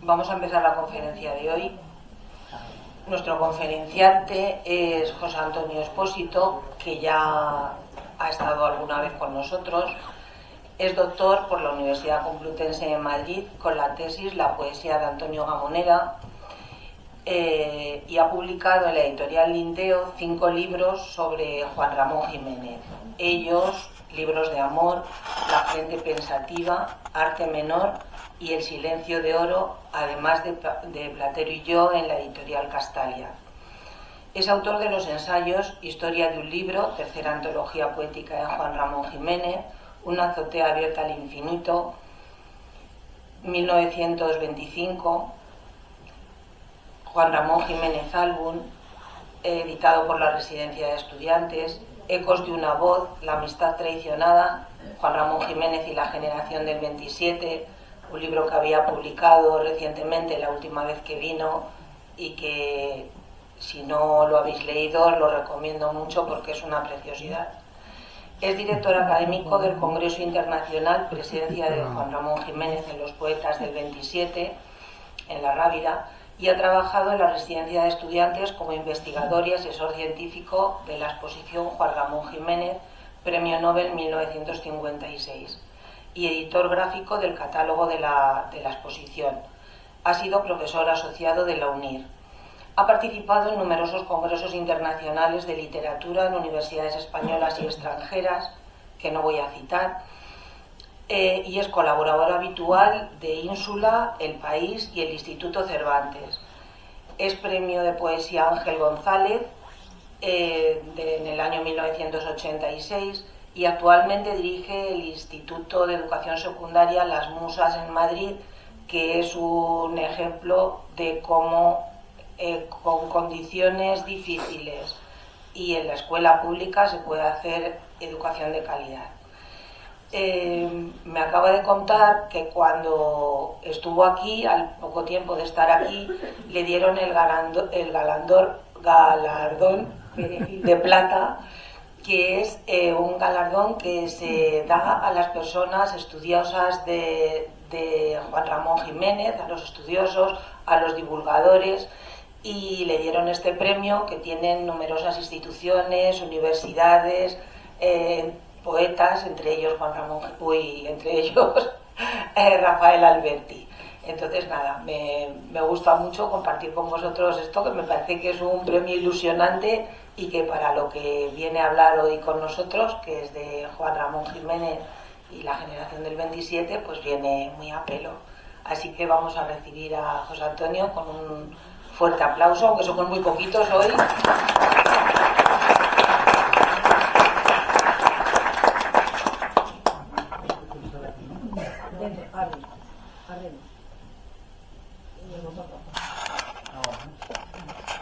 Vamos a empezar la conferencia de hoy. Nuestro conferenciante es José Antonio Espósito, que ya ha estado alguna vez con nosotros. Es doctor por la Universidad Complutense de Madrid con la tesis La poesía de Antonio Gamonera, y ha publicado en la editorial Lindeo 5 libros sobre Juan Ramón Jiménez. Ellos: Libros de amor, La frente pensativa, Arte menor y El silencio de oro, además de Platero y yo, en la editorial Castalia. Es autor de los ensayos Historia de un libro, tercera antología poética de Juan Ramón Jiménez, Una azotea abierta al infinito, 1925, Juan Ramón Jiménez álbum, editado por la Residencia de Estudiantes, Ecos de una voz, La amistad traicionada, Juan Ramón Jiménez y la generación del 27, un libro que había publicado recientemente, la última vez que vino, y que, si no lo habéis leído, lo recomiendo mucho porque es una preciosidad. Es director académico del Congreso Internacional Presencia de Juan Ramón Jiménez en los Poetas del 27, en La Rábida, y ha trabajado en la Residencia de Estudiantes como investigador y asesor científico de la exposición Juan Ramón Jiménez, Premio Nobel 1956, y editor gráfico del catálogo de la exposición. Ha sido profesor asociado de la UNIR. Ha participado en numerosos congresos internacionales de literatura en universidades españolas y extranjeras, que no voy a citar, y es colaborador habitual de Ínsula, El País y el Instituto Cervantes. Es premio de poesía Ángel González en el año 1986 y actualmente dirige el Instituto de Educación Secundaria Las Musas en Madrid, que es un ejemplo de cómo con condiciones difíciles y en la escuela pública se puede hacer educación de calidad. Me acaba de contar que cuando estuvo aquí, al poco tiempo de estar aquí, le dieron el galardón de plata, que es un galardón que se da a las personas estudiosas de Juan Ramón Jiménez, a los estudiosos, a los divulgadores, y le dieron este premio que tienen numerosas instituciones, universidades, poetas, entre ellos Rafael Alberti. Entonces, nada, me gusta mucho compartir con vosotros esto, que me parece que es un premio ilusionante y que para lo que viene a hablar hoy con nosotros, que es de Juan Ramón Jiménez y la generación del 27, pues viene muy a pelo. Así que vamos a recibir a José Antonio con un fuerte aplauso, aunque somos muy poquitos hoy.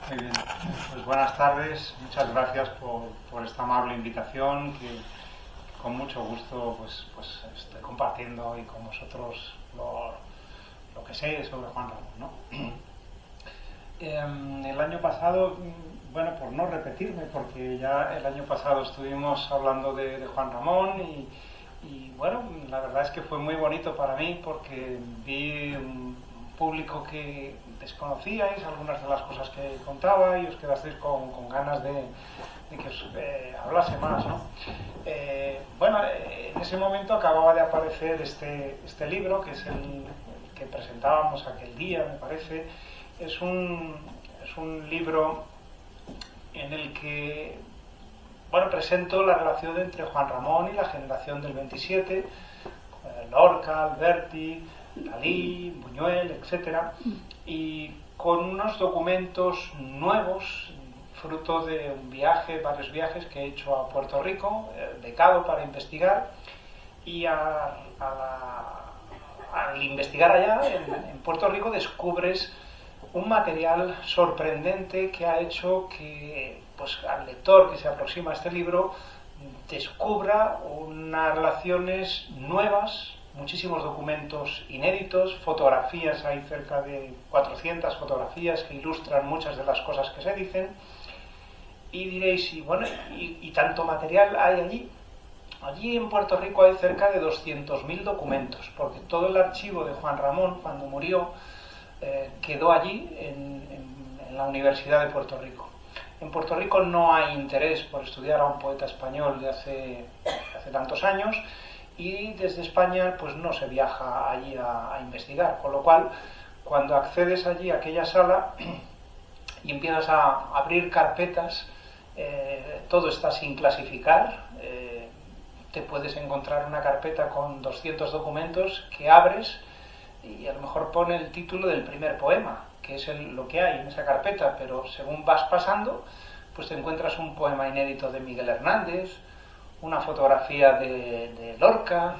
Muy bien, pues buenas tardes, muchas gracias por esta amable invitación, que con mucho gusto pues estoy compartiendo hoy con vosotros lo que sé sobre Juan Ramón, ¿no? El año pasado, bueno, por no repetirme, porque ya el año pasado estuvimos hablando de Juan Ramón y bueno, la verdad es que fue muy bonito para mí porque vi un público que desconocíais, algunas de las cosas que contaba, y os quedasteis con ganas de que os hablase más, ¿no? Bueno, en ese momento acababa de aparecer este libro, que es el que presentábamos aquel día, me parece. Es un libro en el que, bueno, presento la relación entre Juan Ramón y la generación del 27, Lorca, Alberti, Dalí, Buñuel, etc. Y con unos documentos nuevos, fruto de un viaje, varios viajes que he hecho a Puerto Rico, becado para investigar, y al investigar allá, en Puerto Rico, descubres un material sorprendente que ha hecho que, pues, al lector que se aproxima a este libro descubra unas relaciones nuevas, muchísimos documentos inéditos, fotografías, hay cerca de 400 fotografías que ilustran muchas de las cosas que se dicen, y diréis, y bueno, y tanto material hay allí. allí en Puerto Rico hay cerca de 200.000 documentos, porque todo el archivo de Juan Ramón, cuando murió, quedó allí en la Universidad de Puerto Rico. En Puerto Rico no hay interés por estudiar a un poeta español de hace tantos años, y desde España pues no se viaja allí a investigar, con lo cual cuando accedes allí a aquella sala y empiezas a abrir carpetas, todo está sin clasificar, te puedes encontrar una carpeta con 200 documentos que abres y a lo mejor pone el título del primer poema, que es lo que hay en esa carpeta, pero según vas pasando pues te encuentras un poema inédito de Miguel Hernández, una fotografía de Lorca,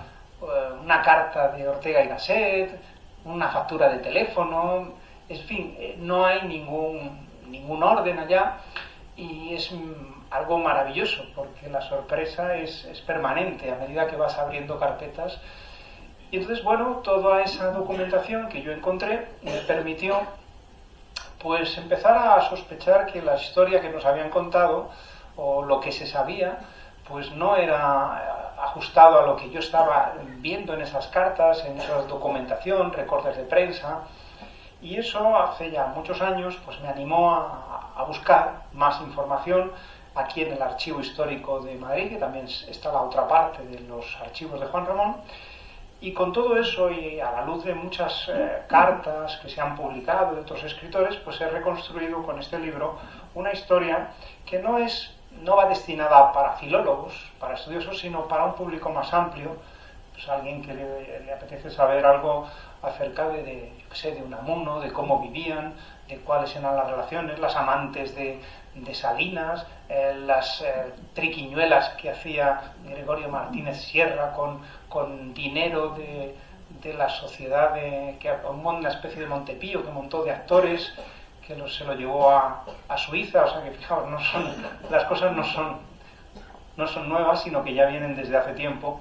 una carta de Ortega y Gasset, una factura de teléfono, en fin, no hay ningún orden allá, y es algo maravilloso porque la sorpresa es permanente a medida que vas abriendo carpetas. Y entonces, bueno, toda esa documentación que yo encontré me permitió pues empezar a sospechar que la historia que nos habían contado o lo que se sabía pues no era ajustado a lo que yo estaba viendo en esas cartas, en esa documentación, recortes de prensa. Y eso hace ya muchos años pues me animó a buscar más información aquí en el Archivo Histórico de Madrid, que también está la otra parte de los archivos de Juan Ramón. Y con todo eso y a la luz de muchas cartas que se han publicado de otros escritores, pues he reconstruido con este libro una historia que no va destinada para filólogos, para estudiosos, sino para un público más amplio, pues alguien que le apetece saber algo acerca de Unamuno, de cómo vivían, de cuáles eran las relaciones, las amantes de Salinas, las triquiñuelas que hacía Gregorio Martínez Sierra con dinero de la sociedad, una especie de Montepío que montó de actores, que se lo llevó a Suiza. O sea que fijaos, las cosas no son nuevas, sino que ya vienen desde hace tiempo.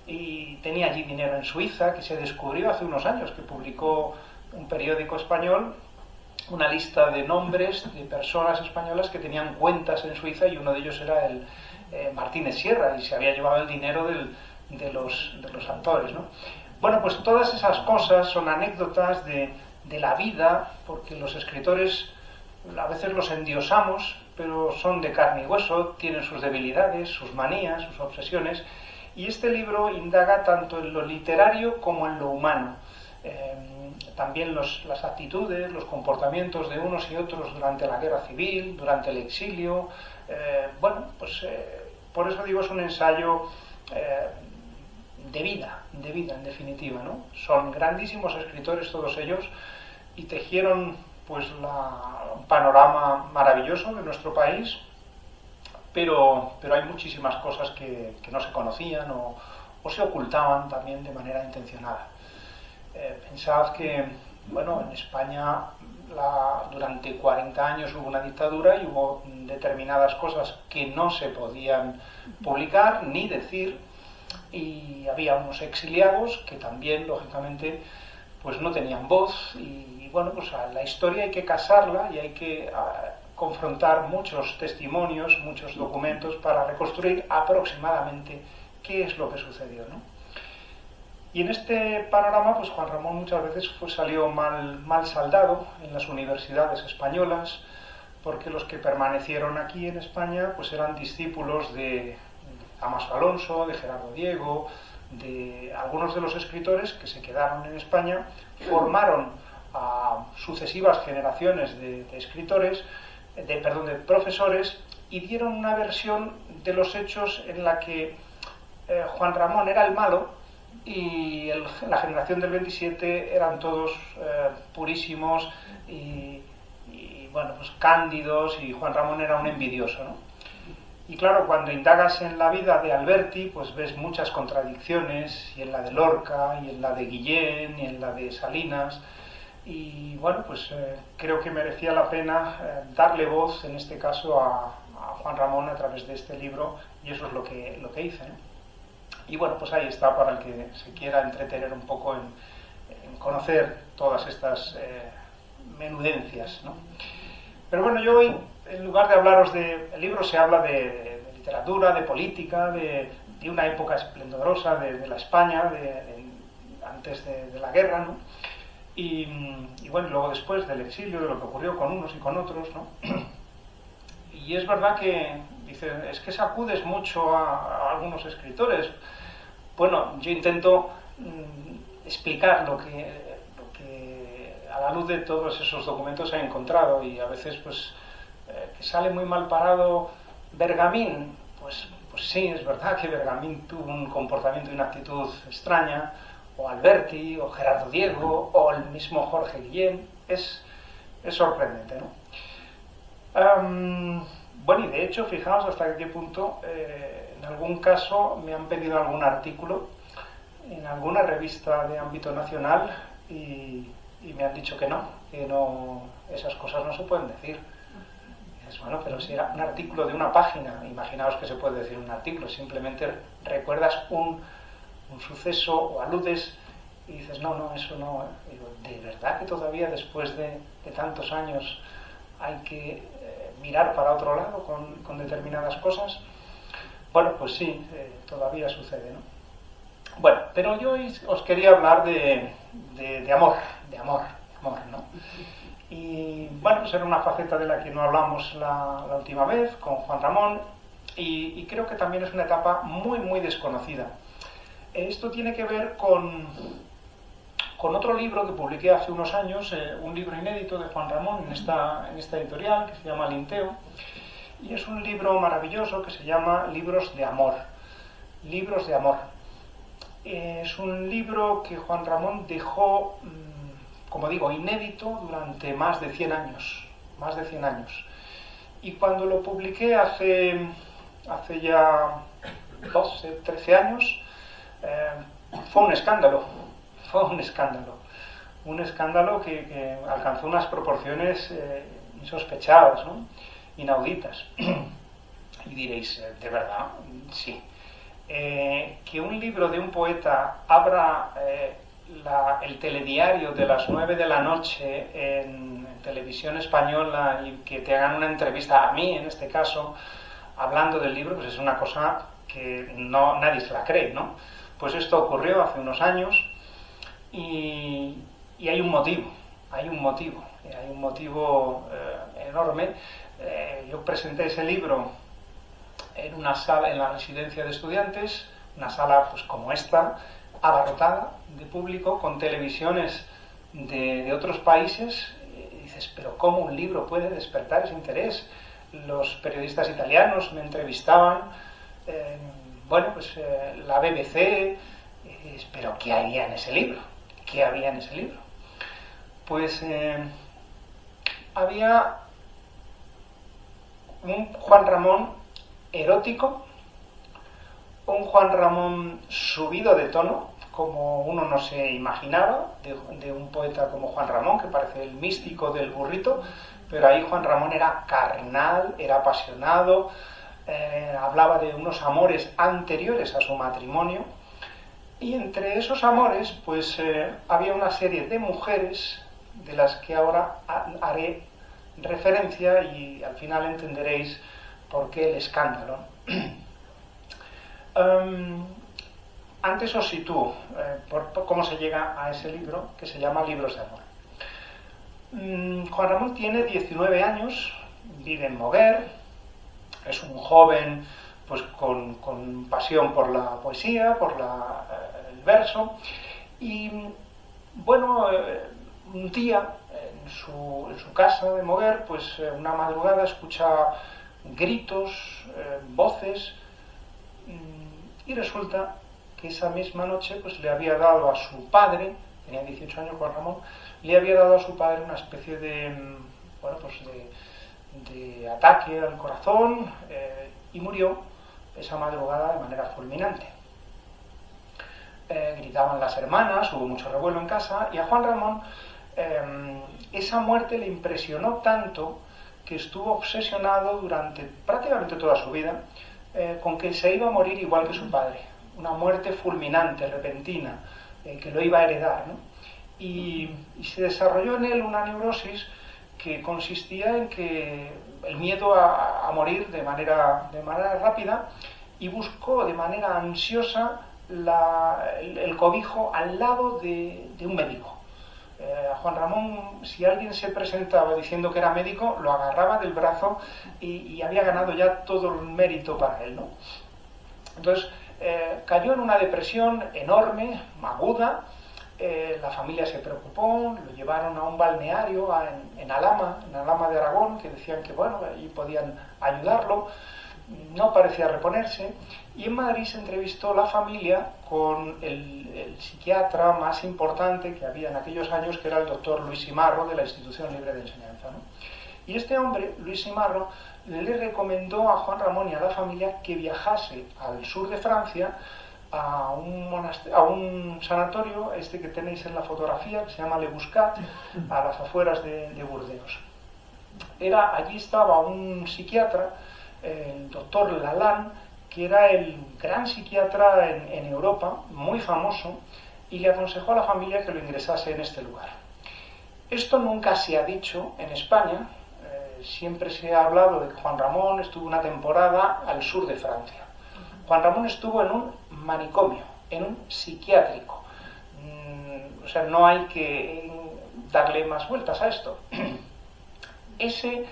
Y tenía allí dinero en Suiza, que se descubrió hace unos años, que publicó un periódico español una lista de nombres de personas españolas que tenían cuentas en Suiza, y uno de ellos era el Martínez Sierra, y se había llevado el dinero de los actores, ¿no? Bueno, pues todas esas cosas son anécdotas de la vida, porque los escritores a veces los endiosamos, pero son de carne y hueso, tienen sus debilidades, sus manías, sus obsesiones, y este libro indaga tanto en lo literario como en lo humano. También las actitudes, los comportamientos de unos y otros durante la guerra civil, durante el exilio. Por eso digo, es un ensayo de vida en definitiva, ¿no? Son grandísimos escritores todos ellos y tejieron pues un panorama maravilloso de nuestro país, pero hay muchísimas cosas que no se conocían o se ocultaban también de manera intencionada. Pensad que, en España durante 40 años hubo una dictadura y hubo determinadas cosas que no se podían publicar ni decir, y había unos exiliados que también, lógicamente, pues no tenían voz, y a la historia hay que casarla y hay que confrontar muchos testimonios, muchos documentos para reconstruir aproximadamente qué es lo que sucedió, ¿no? Y en este panorama, pues Juan Ramón muchas veces salió mal saldado en las universidades españolas, porque los que permanecieron aquí en España pues eran discípulos de Damaso Alonso, de Gerardo Diego, de algunos de los escritores que se quedaron en España, formaron a sucesivas generaciones de escritores, de profesores, y dieron una versión de los hechos en la que Juan Ramón era el malo y la generación del 27 eran todos purísimos y cándidos, y Juan Ramón era un envidioso, ¿no? Y claro, cuando indagas en la vida de Alberti, pues ves muchas contradicciones, y en la de Lorca, y en la de Guillén, y en la de Salinas, y creo que merecía la pena darle voz, en este caso, a Juan Ramón a través de este libro, y eso es lo que hice, ¿no? Y pues ahí está, para el que se quiera entretener un poco en conocer todas estas menudencias, ¿no? Pero yo hoy, en lugar de hablaros del libro, se habla de literatura, de política, de de una época esplendorosa de la España antes de la guerra, ¿no? Y bueno, luego después del exilio, de lo que ocurrió con unos y con otros, ¿no? Y es verdad que dice, es que sacudes mucho a algunos escritores. Bueno, yo intento explicar lo que a la luz de todos esos documentos he encontrado, y a veces pues que sale muy mal parado Bergamín. Pues sí, es verdad que Bergamín tuvo un comportamiento y una actitud extraña, o Alberti, o Gerardo Diego, o el mismo Jorge Guillén. Es sorprendente, ¿no? Bueno, y de hecho, fijaos hasta qué punto en algún caso me han pedido algún artículo en alguna revista de ámbito nacional y me han dicho que no, esas cosas no se pueden decir. Y dices, bueno, pero si era un artículo de una página, imaginaos que se puede decir un artículo, simplemente recuerdas un suceso o aludes y dices, no, eso no. Digo, ¿de verdad que todavía después de tantos años hay que mirar para otro lado con determinadas cosas? Bueno, pues sí, todavía sucede, ¿no? Bueno, pero yo hoy os quería hablar de amor, ¿no? Y bueno, pues era una faceta de la que no hablamos la última vez con Juan Ramón, y creo que también es una etapa muy, muy desconocida. Esto tiene que ver con otro libro que publiqué hace unos años, un libro inédito de Juan Ramón en esta editorial, que se llama Linteo, y es un libro maravilloso que se llama Libros de Amor. Libros de Amor. Es un libro que Juan Ramón dejó, como digo, inédito durante más de 100 años. Más de 100 años. Y cuando lo publiqué hace ya 12, 13 años, fue un escándalo. Un escándalo que alcanzó unas proporciones insospechadas, ¿no? Inauditas. Y diréis, ¿de verdad? Sí. Que un libro de un poeta abra el telediario de las 9 de la noche en televisión española y que te hagan una entrevista a mí, en este caso, hablando del libro, pues es una cosa que nadie se la cree, ¿no? Pues esto ocurrió hace unos años y hay un motivo enorme. Yo presenté ese libro en una sala en la residencia de estudiantes, una sala pues como esta, abarrotada de público, con televisiones de otros países, y dices, pero ¿cómo un libro puede despertar ese interés? Los periodistas italianos me entrevistaban, bueno, pues la BBC, pero ¿qué había en ese libro? ¿Qué había en ese libro? Pues había un Juan Ramón erótico, un Juan Ramón subido de tono, como uno no se imaginaba, de un poeta como Juan Ramón, que parece el místico del burrito, pero ahí Juan Ramón era carnal, era apasionado, hablaba de unos amores anteriores a su matrimonio, y entre esos amores pues había una serie de mujeres de las que ahora haré referencia, y al final entenderéis por qué el escándalo. Antes os sitúo por cómo se llega a ese libro, que se llama Libros de Amor. Juan Ramón tiene 19 años, vive en Moguer, es un joven pues con pasión por la poesía, por el verso, y bueno, un día en su casa de Moguer, pues una madrugada escucha gritos, voces, y resulta que esa misma noche pues le había dado a su padre, tenía 18 años Juan Ramón, le había dado a su padre una especie de ataque al corazón, y murió esa madrugada de manera fulminante. Gritaban las hermanas, hubo mucho revuelo en casa, y a Juan Ramón esa muerte le impresionó tanto que estuvo obsesionado durante prácticamente toda su vida con que se iba a morir igual que su padre, una muerte fulminante, repentina, que lo iba a heredar, ¿no? Y se desarrolló en él una neurosis que consistía en que el miedo a morir de manera rápida, y buscó de manera ansiosa el cobijo al lado de un médico. A Juan Ramón, si alguien se presentaba diciendo que era médico, lo agarraba del brazo y había ganado ya todo el mérito para él, ¿no? Entonces, cayó en una depresión enorme, aguda. La familia se preocupó, lo llevaron a un balneario en Alhama de Aragón, que decían que bueno, allí podían ayudarlo. No parecía reponerse, y en Madrid se entrevistó la familia con el psiquiatra más importante que había en aquellos años, que era el doctor Luis Simarro, de la Institución Libre de Enseñanza, ¿no? Y este hombre, Luis Simarro, le recomendó a Juan Ramón y a la familia que viajase al sur de Francia a un sanatorio, este que tenéis en la fotografía, que se llama Le Buscat, a las afueras de Burdeos. Allí estaba un psiquiatra, el doctor Lalanne, que era el gran psiquiatra en Europa, muy famoso, y le aconsejó a la familia que lo ingresase en este lugar. Esto nunca se ha dicho en España. Siempre se ha hablado de que Juan Ramón estuvo una temporada al sur de Francia. Juan Ramón estuvo en un manicomio, en un psiquiátrico. O sea, no hay que darle más vueltas a esto. Ese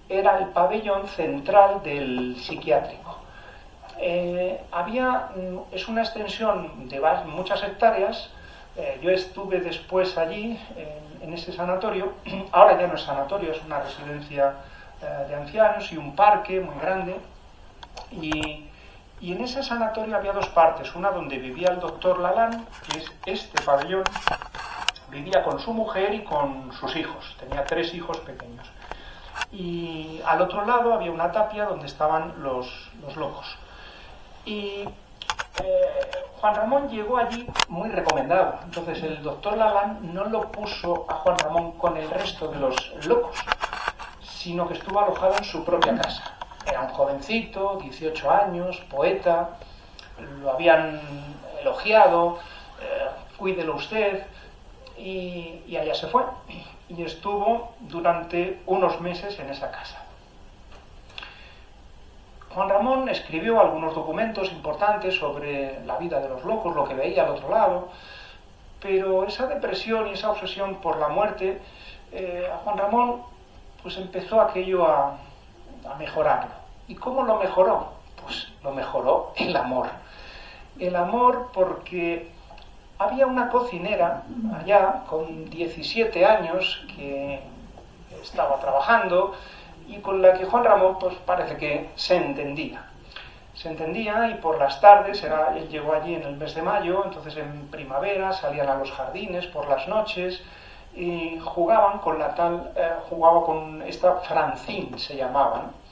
era el pabellón central del psiquiátrico. Es una extensión de muchas hectáreas. Yo estuve después allí, en ese sanatorio. Ahora ya no es sanatorio, es una residencia de ancianos y un parque muy grande. Y en ese sanatorio había dos partes, una donde vivía el doctor Lalanne, que es este pabellón. Vivía con su mujer y con sus hijos, tenía 3 hijos pequeños. Y al otro lado había una tapia donde estaban los locos. Y Juan Ramón llegó allí muy recomendado. Entonces el doctor Lalanne no lo puso a Juan Ramón con el resto de los locos, sino que estuvo alojado en su propia casa. Era un jovencito, 18 años, poeta, lo habían elogiado, cuídelo usted, y allá se fue. Y estuvo durante unos meses en esa casa. Juan Ramón escribió algunos documentos importantes sobre la vida de los locos, lo que veía al otro lado, pero esa depresión y esa obsesión por la muerte, a Juan Ramón pues empezó aquello a mejorarlo. ¿Y cómo lo mejoró? Pues lo mejoró el amor. El amor, porque había una cocinera allá con 17 años que estaba trabajando y con la que Juan Ramón pues parece que se entendía. Se entendía, y por las tardes, él llegó allí en el mes de mayo, entonces en primavera salían a los jardines por las noches y jugaban con jugaba con esta Francine, se llamaba, ¿no?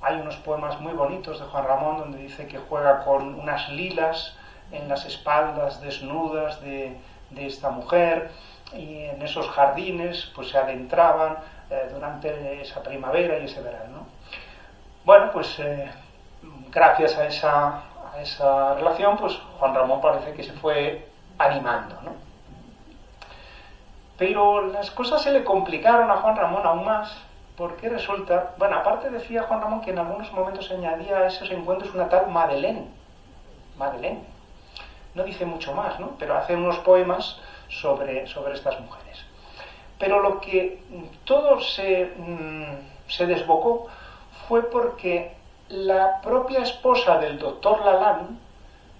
Hay unos poemas muy bonitos de Juan Ramón donde dice que juega con unas lilas en las espaldas desnudas de esta mujer, y en esos jardines pues se adentraban durante esa primavera y ese verano, ¿no? Bueno, pues gracias a esa relación, pues Juan Ramón parece que se fue animando, ¿no? Pero las cosas se le complicaron a Juan Ramón aún más, porque resulta, bueno, aparte decía Juan Ramón que en algunos momentos se añadía a esos encuentros una tal Madeleine. No dice mucho más, ¿no? Pero hace unos poemas sobre estas mujeres. Pero lo que todo se desbocó fue porque la propia esposa del doctor Lalanne,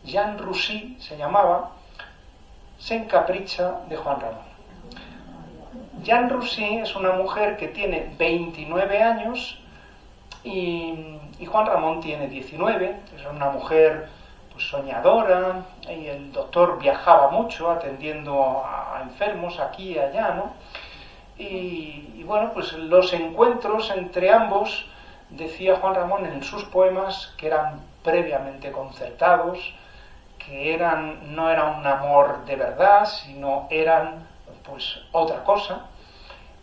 Jeanne Roussy se llamaba, se encapricha de Juan Ramón. Jeanne Roussy es una mujer que tiene 29 años y Juan Ramón tiene 19. Es una mujer pues soñadora, y el doctor viajaba mucho atendiendo a enfermos aquí y allá, ¿no? Y bueno, pues los encuentros entre ambos, decía Juan Ramón en sus poemas, que eran previamente concertados, que no era un amor de verdad, sino eran pues otra cosa.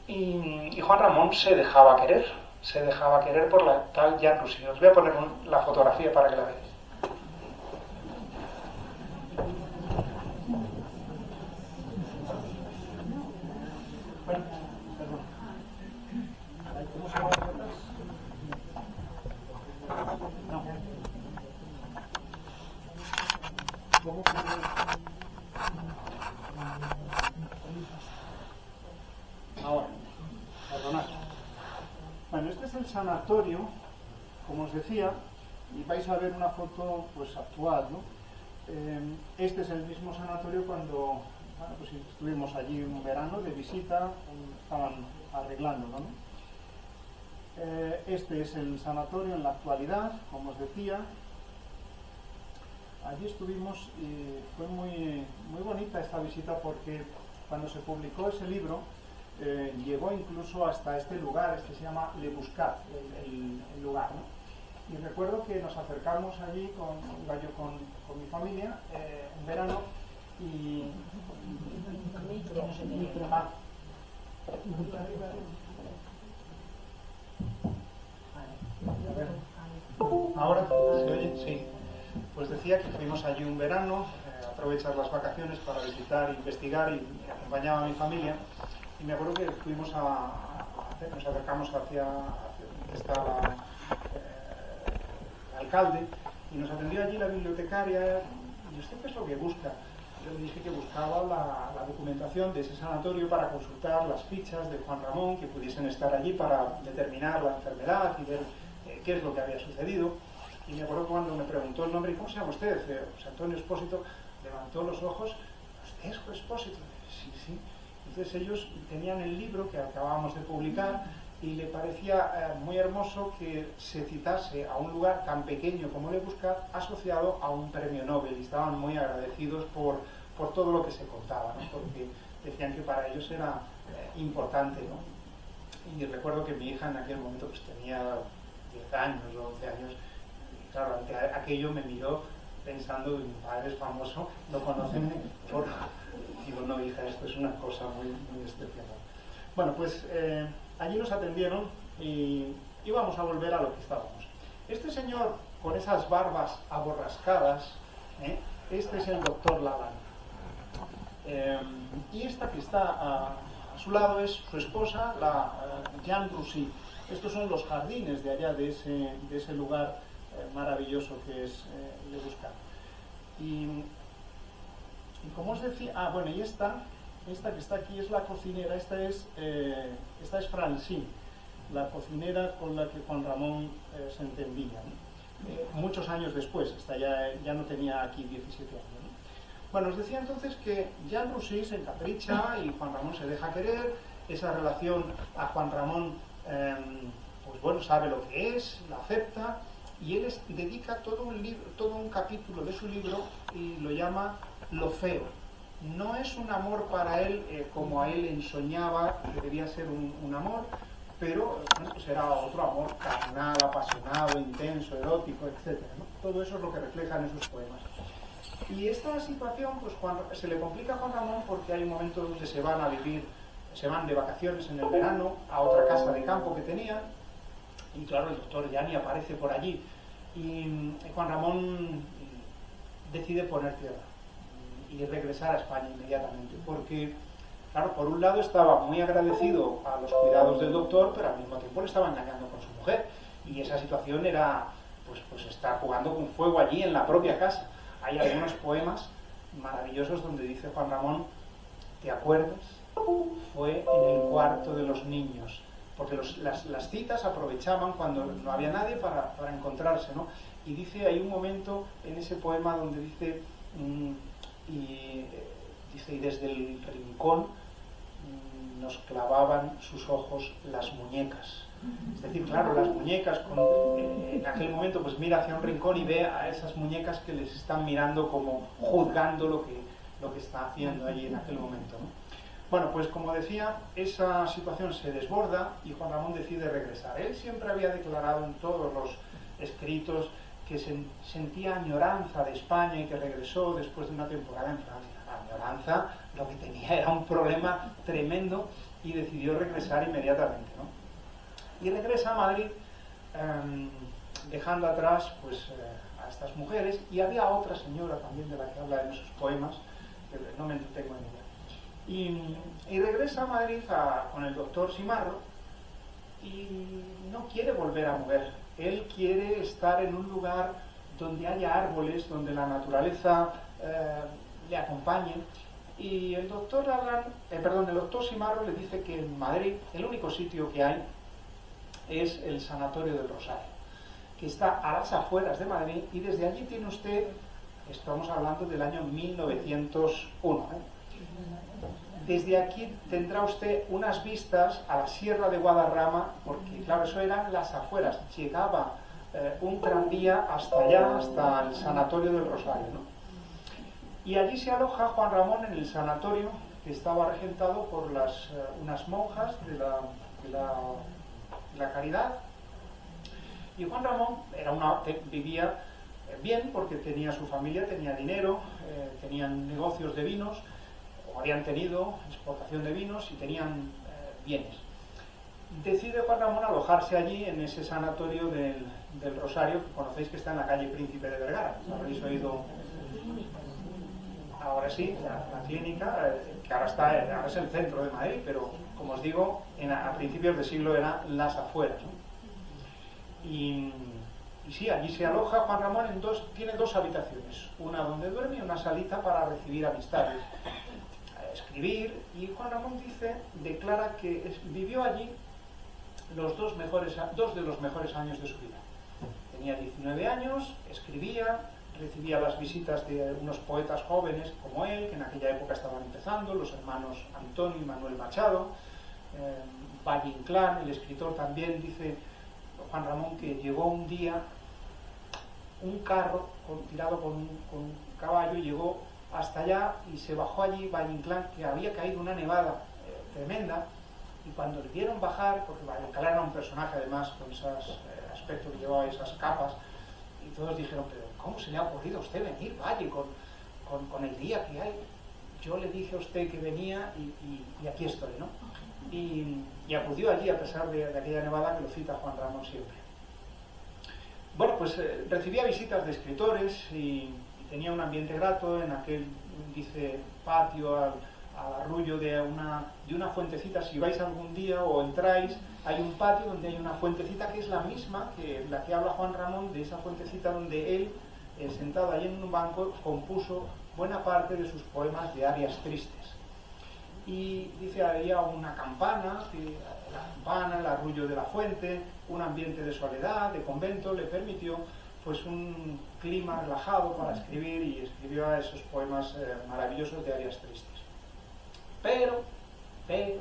Y Juan Ramón se dejaba querer por la tal Jeanne Roussy. Os voy a poner la fotografía para que la veáis. Bueno, perdón. ¿Cómo se llama? No. ¿Cómo queréis? Ahora, perdonad. Bueno, este es el sanatorio, como os decía, y vais a ver una foto pues actual, ¿no? Este es el mismo sanatorio cuando pues estuvimos allí un verano de visita, estaban arreglándolo, ¿no? Este es el sanatorio en la actualidad, como os decía. Allí estuvimos y fue muy bonita esta visita porque cuando se publicó ese libro llegó incluso hasta este lugar, este se llama Le Buscat, el lugar, ¿no? Y recuerdo que nos acercamos allí con mi familia en verano y... ¿Ahora? ¿Se oye? Sí. Pues decía que fuimos allí un verano, aprovechar las vacaciones para visitar, investigar y acompañaba a mi familia. Y me acuerdo que fuimos nos acercamos hacia donde estaba el alcalde y nos atendió allí la bibliotecaria. ¿Y usted qué es lo que busca? Yo le dije que buscaba la documentación de ese sanatorio para consultar las fichas de Juan Ramón que pudiesen estar allí para determinar la enfermedad y ver qué es lo que había sucedido. Y me acuerdo cuando me preguntó el nombre, ¿cómo se llama usted? José Antonio Expósito, levantó los ojos. ¿Usted es Expósito? Sí, sí. Entonces ellos tenían el libro que acabábamos de publicar y le parecía muy hermoso que se citase a un lugar tan pequeño como Le Buscat asociado a un premio Nobel, y estaban muy agradecidos por todo lo que se contaba, ¿no? Porque decían que para ellos era importante, ¿no? Y recuerdo que mi hija en aquel momento pues tenía 10 años o 11 años. Claro, ante aquello me miró pensando, mi padre es famoso, lo conocen por... Digo, no, hija, esto es una cosa muy especial. Bueno, pues allí nos atendieron y íbamos a volver a lo que estábamos. Este señor, con esas barbas aborrascadas, este es el doctor Laban. Y esta que está a su lado es su esposa, la Jeanne Roussy. Estos son los jardines de allá, de ese lugar maravilloso que es Le Buscat. Y como os decía, bueno, y esta que está aquí es la cocinera, esta es Francine, la cocinera con la que Juan Ramón se entendía, ¿no? Muchos años después, esta ya no tenía aquí 17 años, ¿no? Bueno, os decía entonces que Jeanne Roussy se encapricha y Juan Ramón se deja querer, esa relación a Juan Ramón, pues bueno, sabe lo que es, la acepta, y él dedica todo un capítulo de su libro y lo llama Lo feo. No es un amor para él como a él ensoñaba que debía ser un amor, pero bueno, pues era otro amor carnal, apasionado, intenso, erótico, etc., ¿no? Todo eso es lo que refleja en esos poemas. Y esta situación pues se le complica a Juan Ramón porque hay un momento donde se van de vacaciones en el verano a otra casa de campo que tenían. Y claro, el doctor ya ni aparece por allí. Y Juan Ramón decide poner tierra y regresar a España inmediatamente. Porque, claro, por un lado estaba muy agradecido a los cuidados del doctor, pero al mismo tiempo le estaba engañando con su mujer. Y esa situación era, pues estar jugando con fuego allí en la propia casa. Hay algunos poemas maravillosos donde dice Juan Ramón, ¿te acuerdas? Fue en el cuarto de los niños. Porque las citas aprovechaban cuando no había nadie para encontrarse, ¿no? Y dice, hay un momento en ese poema donde dice, y desde el rincón nos clavaban sus ojos las muñecas. Es decir, claro, las muñecas, en aquel momento pues mira hacia un rincón y ve a esas muñecas que les están mirando como juzgando lo que está haciendo allí en aquel momento, ¿no? Bueno, pues como decía, esa situación se desborda y Juan Ramón decide regresar. Él siempre había declarado en todos los escritos que sentía añoranza de España y que regresó después de una temporada en Francia. La añoranza lo que tenía era un problema tremendo y decidió regresar inmediatamente, ¿no? Y regresa a Madrid dejando atrás pues, a estas mujeres, y había otra señora también de la que habla en esos poemas, pero no me entretengo en ella. Y regresa a Madrid con el doctor Simarro y no quiere volver a mover. Él quiere estar en un lugar donde haya árboles, donde la naturaleza le acompañen. Y el doctor el doctor Simarro le dice que en Madrid el único sitio que hay es el Sanatorio del Rosario, que está a las afueras de Madrid, y desde allí tiene usted, estamos hablando del año 1901, desde aquí tendrá usted unas vistas a la Sierra de Guadarrama, porque claro, eso eran las afueras, llegaba un tranvía hasta allá, hasta el Sanatorio del Rosario, ¿no? Y allí se aloja Juan Ramón en el sanatorio, que estaba regentado por unas monjas de la Caridad. Y Juan Ramón vivía bien porque tenía su familia, tenía dinero, tenían negocios de vinos, o habían tenido exportación de vinos y tenían bienes. Decide Juan Ramón alojarse allí en ese sanatorio del Rosario, que conocéis que está en la calle Príncipe de Vergara. ¿Habréis oído? Ahora sí, la clínica, que ahora es el centro de Madrid, pero como os digo, a principios de siglo eran las afueras, ¿no? Y sí, allí se aloja Juan Ramón tiene dos habitaciones, una donde duerme y una salita para recibir amistades, escribir. Y Juan Ramón declara que vivió allí dos de los mejores años de su vida. Tenía 19 años, escribía, recibía las visitas de unos poetas jóvenes como él, que en aquella época estaban empezando, los hermanos Antonio y Manuel Machado, Valle Inclán, el escritor también. Dice Juan Ramón que llegó un día un carro tirado con un caballo, llegó hasta allá y se bajó allí Valle Inclán, que había caído una nevada tremenda, y cuando le vieron bajar, porque Valle Inclán era un personaje además con ese aspecto que llevaba, esas capas, y todos dijeron, pero ¿cómo se le ha ocurrido a usted venir, Valle, con el día que hay? Yo le dije a usted que venía y aquí estoy, ¿no? Y acudió allí a pesar de aquella nevada, que lo cita Juan Ramón siempre. Bueno, pues recibía visitas de escritores y tenía un ambiente grato en aquel, dice, patio al arrullo de una fuentecita. Si vais algún día o entráis, hay un patio donde hay una fuentecita que es la misma que la que habla Juan Ramón, de esa fuentecita donde él, sentado allí en un banco, compuso buena parte de sus poemas de arias tristes. Y dice, había una campana, el arrullo de la fuente, un ambiente de soledad, de convento, le permitió pues un clima relajado para escribir, y escribió esos poemas maravillosos de arias tristes. Pero, ¿qué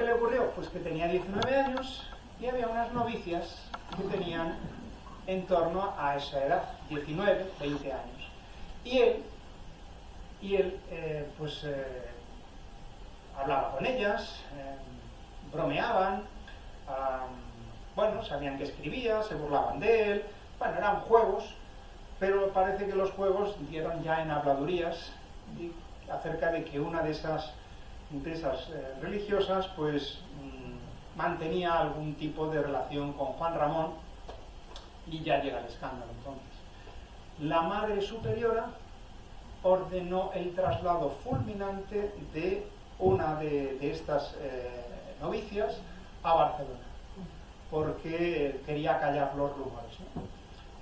le ocurrió? Pues que tenía 19 años y había unas novicias que tenían en torno a esa edad, 19, 20 años. Y él hablaba con ellas, bromeaban, sabían que escribía, se burlaban de él, eran juegos, pero parece que los juegos dieron ya en habladurías acerca de que una de esas religiosas pues mantenía algún tipo de relación con Juan Ramón, y ya llega el escándalo. Entonces la Madre Superiora ordenó el traslado fulminante de una de estas novicias a Barcelona, porque quería callar los rumores, ¿no?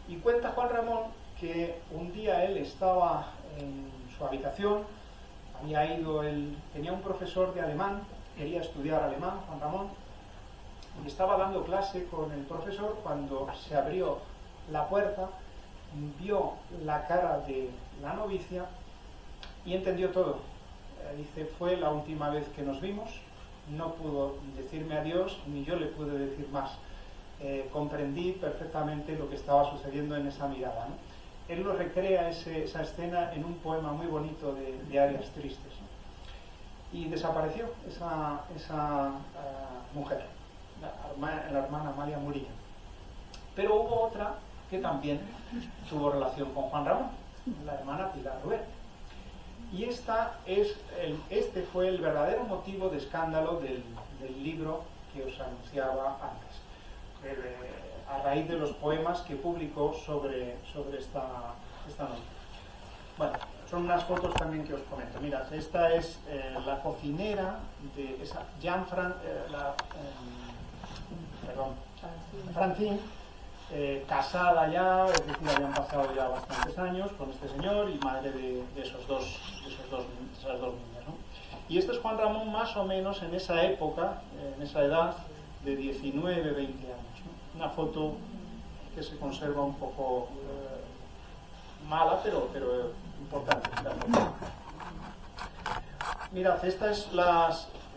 Y cuenta Juan Ramón que un día él estaba en su habitación, tenía un profesor de alemán, quería estudiar alemán, Juan Ramón, y estaba dando clase con el profesor cuando se abrió la puerta, vio la cara de la novicia y entendió todo. Dice, fue la última vez que nos vimos, no pudo decirme adiós, ni yo le pude decir más. Comprendí perfectamente lo que estaba sucediendo en esa mirada, ¿no? Él lo recrea esa escena en un poema muy bonito de arias tristes, ¿no? Y desapareció esa mujer, la hermana Amalia Murillo. Pero hubo otra que también tuvo relación con Juan Ramón, la hermana Pilar Ruel. Y este fue el verdadero motivo de escándalo del libro que os anunciaba antes, a raíz de los poemas que publicó sobre esta novela. Bueno, son unas fotos también que os comento. Mirad, esta es la cocinera de Francine, casada ya, es decir, habían pasado ya bastantes años con este señor y madre de esas dos niñas, ¿no? Y este es Juan Ramón más o menos en esa época, en esa edad de 19, 20 años, ¿no? Una foto que se conserva un poco mala, pero importante. Mirad, esta es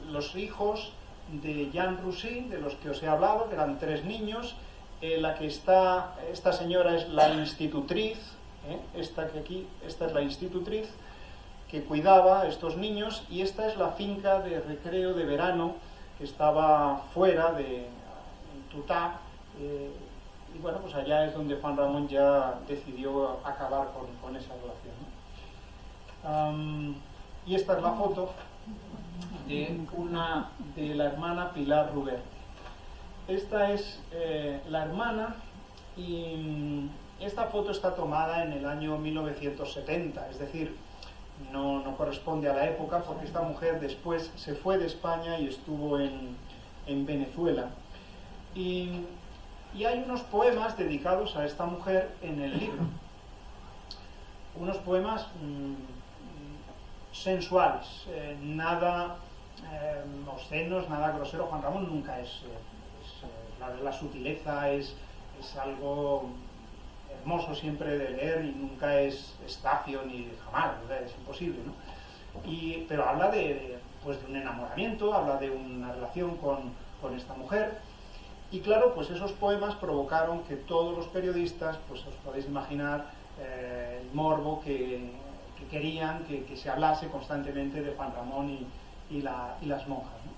los hijos de Jean Roussy, de los que os he hablado, que eran 3 niños. La que está, esta señora es la institutriz, esta es la institutriz que cuidaba a estos niños, y esta es la finca de recreo de verano que estaba fuera en Tutá, y bueno, pues allá es donde Juan Ramón ya decidió acabar con esa relación, ¿no? Y esta es la foto de la hermana Pilar Ruber. Esta es la hermana, y esta foto está tomada en el año 1970, es decir, no corresponde a la época, porque esta mujer después se fue de España y estuvo en Venezuela. Y hay unos poemas dedicados a esta mujer en el libro, unos poemas sensuales, nada obscenos, nada grosero. Juan Ramón nunca es la sutileza es algo hermoso siempre de leer, y nunca es estafio ni jamás, es imposible, ¿no? Pero habla de un enamoramiento, habla de una relación con esta mujer, y claro, pues esos poemas provocaron que todos los periodistas, pues os podéis imaginar el morbo que querían que se hablase constantemente de Juan Ramón y las monjas, ¿no?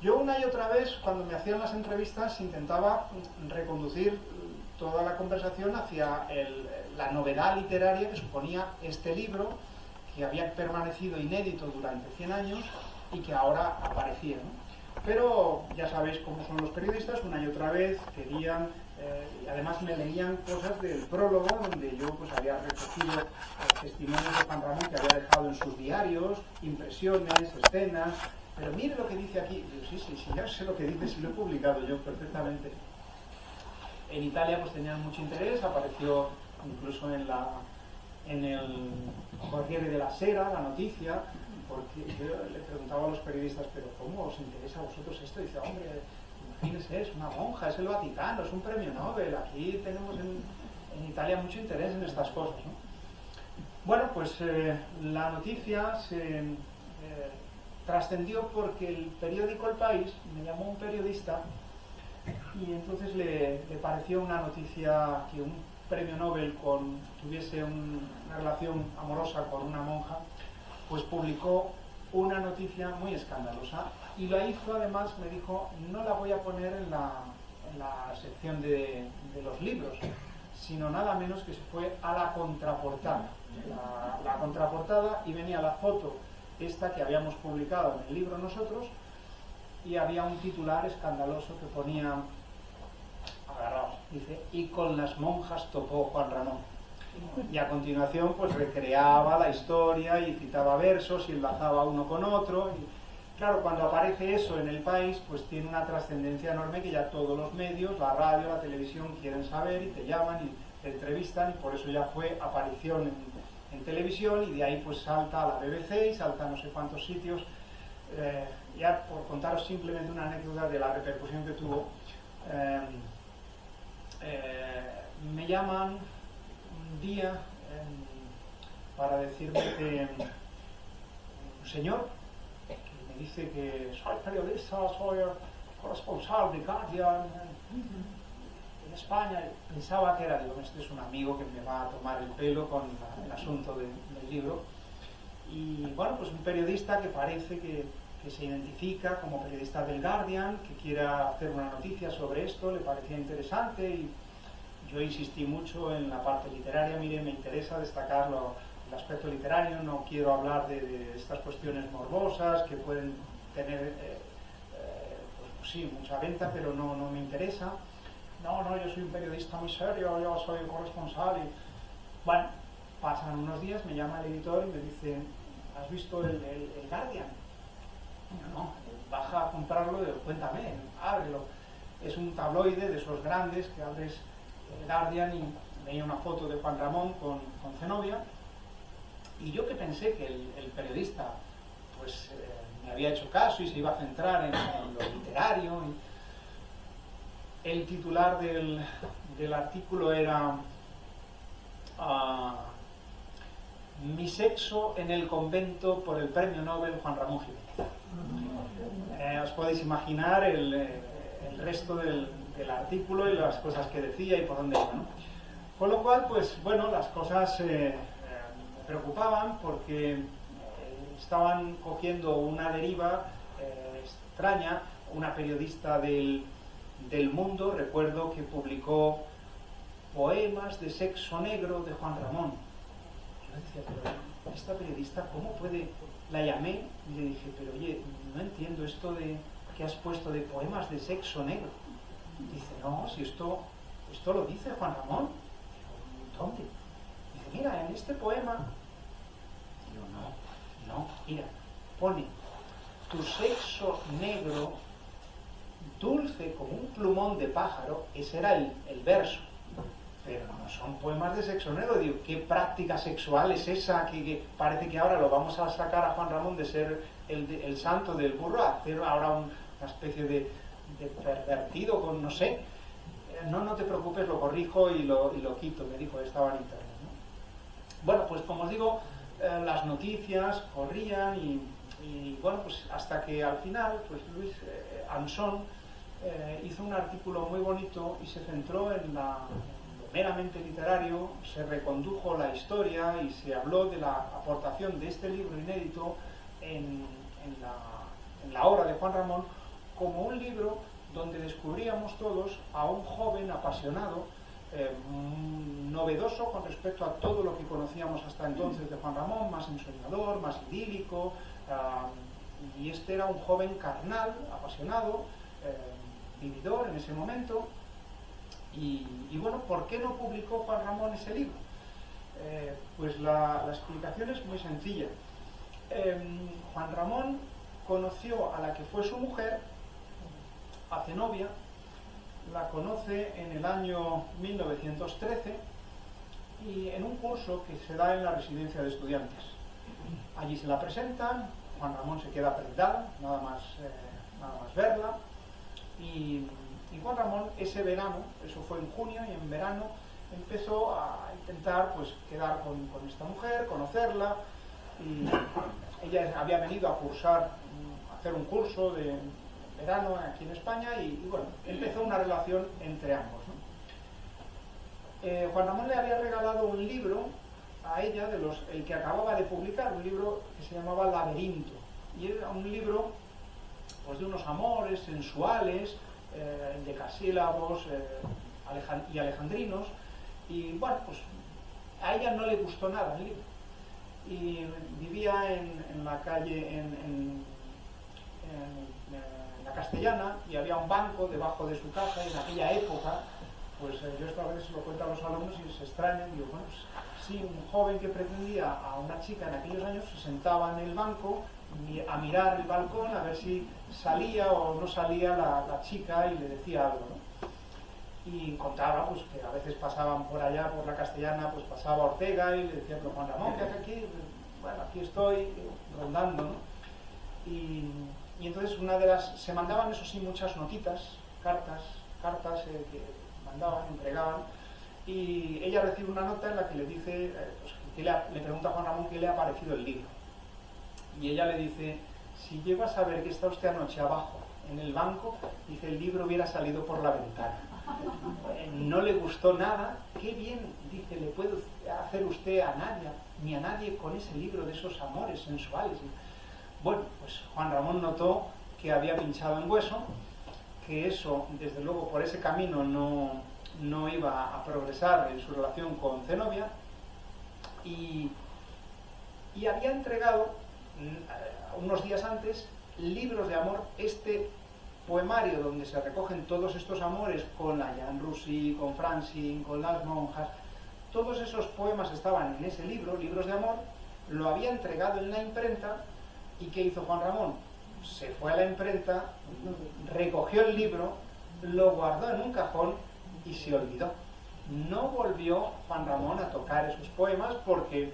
Yo una y otra vez, cuando me hacían las entrevistas, intentaba reconducir toda la conversación hacia la novedad literaria que suponía este libro, que había permanecido inédito durante 100 años y que ahora aparecía, ¿no? Pero ya sabéis cómo son los periodistas, una y otra vez querían, y además me leían cosas del prólogo, donde yo pues había recogido testimonios de Juan Ramón que había dejado en sus diarios, impresiones, escenas. Pero mire lo que dice aquí. Digo, sí, ya sé lo que dice, sí lo he publicado yo perfectamente. En Italia pues tenían mucho interés, apareció incluso en el Corriere della Sera la noticia, porque yo le preguntaba a los periodistas, pero ¿cómo os interesa a vosotros esto? Y dice, hombre, imagínense, es una monja, es el Vaticano, es un premio Nobel, aquí tenemos en Italia mucho interés en estas cosas, ¿no? Bueno, pues la noticia se trascendió porque el periódico El País me llamó un periodista, y entonces le pareció una noticia que un premio Nobel tuviese una relación amorosa con una monja, pues publicó una noticia muy escandalosa, y la hizo, además me dijo, no la voy a poner en la sección de los libros, sino nada menos que se fue a la contraportada. La contraportada, y venía la foto esta que habíamos publicado en el libro nosotros, y había un titular escandaloso que ponía, agarraos, dice, y con las monjas topó Juan Ramón. Y a continuación pues recreaba la historia y citaba versos y enlazaba uno con otro. Y claro, cuando aparece eso en El País, pues tiene una trascendencia enorme, que ya todos los medios, la radio, la televisión, quieren saber y te llaman y te entrevistan, y por eso ya fue aparición en televisión, y de ahí pues salta a la BBC y salta a no sé cuántos sitios. Ya por contaros simplemente una anécdota de la repercusión que tuvo, me llaman un día para decirme que un señor que me dice que soy periodista, soy corresponsal de Guardian en España. Pensaba que era, digo, este es un amigo que me va a tomar el pelo con el asunto del libro. Y bueno, pues un periodista que parece que se identifica como periodista del Guardian, que quiera hacer una noticia sobre esto, le parecía interesante, y yo insistí mucho en la parte literaria. Mire, me interesa destacar el aspecto literario, no quiero hablar de estas cuestiones morbosas que pueden tener, pues sí, mucha venta, pero no me interesa. No, yo soy un periodista muy serio, yo soy corresponsal. Y bueno, pasan unos días, me llama el editor y me dice, ¿has visto el Guardian? No, baja a comprarlo, cuéntame, ábrelo. es un tabloide de esos grandes que abres el Guardian y veía una foto de Juan Ramón con Zenobia, y yo que pensé que el periodista pues me había hecho caso y se iba a centrar en lo literario. El titular del artículo era Mi sexo en el convento por el premio Nobel Juan Ramón Jiménez. Os podéis imaginar el resto del artículo y las cosas que decía y por dónde iba, ¿no? Con lo cual, pues bueno, las cosas me preocupaban porque estaban cogiendo una deriva extraña. Una periodista del Mundo, recuerdo que publicó poemas de sexo negro de Juan Ramón. Yo decía, pero esta periodista, ¿cómo puede? La llamé y le dije, pero oye, no entiendo esto de que has puesto de poemas de sexo negro. Dice, no, si esto lo dice Juan Ramón. Digo, ¿dónde? Dice, mira, en este poema. Digo, no, mira, pone tu sexo negro, dulce como un plumón de pájaro. Ese era el verso. Pero no son poemas de sexo negro. Digo, ¿qué práctica sexual es esa? Que parece que ahora lo vamos a sacar a Juan Ramón de ser el santo del burro, a hacer ahora una especie de pervertido con, no sé. No te preocupes, lo corrijo y lo quito, me dijo, estaba en internet, ¿no? Bueno, pues como os digo, las noticias corrían y bueno, pues hasta que al final, pues Luis Ansón hizo un artículo muy bonito y se centró en lo meramente literario, se recondujo la historia y se habló de la aportación de este libro inédito en la obra de Juan Ramón como un libro donde descubríamos todos a un joven apasionado, novedoso con respecto a todo lo que conocíamos hasta entonces de Juan Ramón, más ensoñador, más idílico, y este era un joven carnal, apasionado, vividor en ese momento. Y bueno, ¿por qué no publicó Juan Ramón ese libro? Pues la explicación es muy sencilla. Juan Ramón conoció a la que fue su mujer, a Zenobia, la conoce en el año 1913 y en un curso que se da en la residencia de estudiantes. Allí se la presentan, Juan Ramón se queda prendado, nada más verla, y Juan Ramón ese verano, eso fue en junio, y en verano empezó a intentar pues quedar con esta mujer, conocerla, y ella había venido a cursar, a hacer un curso de verano aquí en España y bueno, empezó una relación entre ambos, ¿no? Juan Ramón le había regalado un libro a ella, el que acababa de publicar, un libro que se llamaba Laberinto, y era un libro pues de unos amores sensuales, decasílabos y alejandrinos, y bueno, pues a ella no le gustó nada el libro, y vivía en la calle en la Castellana, y había un banco debajo de su casa, y en aquella época, pues yo esto a veces lo cuento a los alumnos y se extrañan, y digo, bueno, pues sí, un joven que pretendía a una chica en aquellos años se sentaba en el banco a mirar el balcón a ver si salía o no salía la chica y le decía algo, ¿no? Y contaba pues que a veces pasaban por allá, por la Castellana, pues pasaba Ortega y le decía, pero Juan Ramón, ¿qué hace aquí? Bueno, aquí estoy rondando, ¿no? Y entonces se mandaban, eso sí, muchas notitas, cartas que mandaban, entregaban, y ella recibe una nota en la que le dice, pues, le pregunta a Juan Ramón qué le ha parecido el libro, y ella le dice, si llego a saber que está usted anoche abajo en el banco, dice, el libro hubiera salido por la ventana. No le gustó nada. Qué bien, dice, le puede hacer usted a nadie, ni a nadie con ese libro de esos amores sensuales. Bueno, pues Juan Ramón notó que había pinchado en hueso, que eso, desde luego, por ese camino no iba a progresar en su relación con Zenobia, y había entregado unos días antes libros de amor, este poemario donde se recogen todos estos amores con la Jean Roussy, con Francine, con las monjas, todos esos poemas estaban en ese libro, libros de amor, lo había entregado en la imprenta. ¿Y qué hizo Juan Ramón? Se fue a la imprenta, recogió el libro, lo guardó en un cajón y se olvidó. No volvió Juan Ramón a tocar esos poemas porque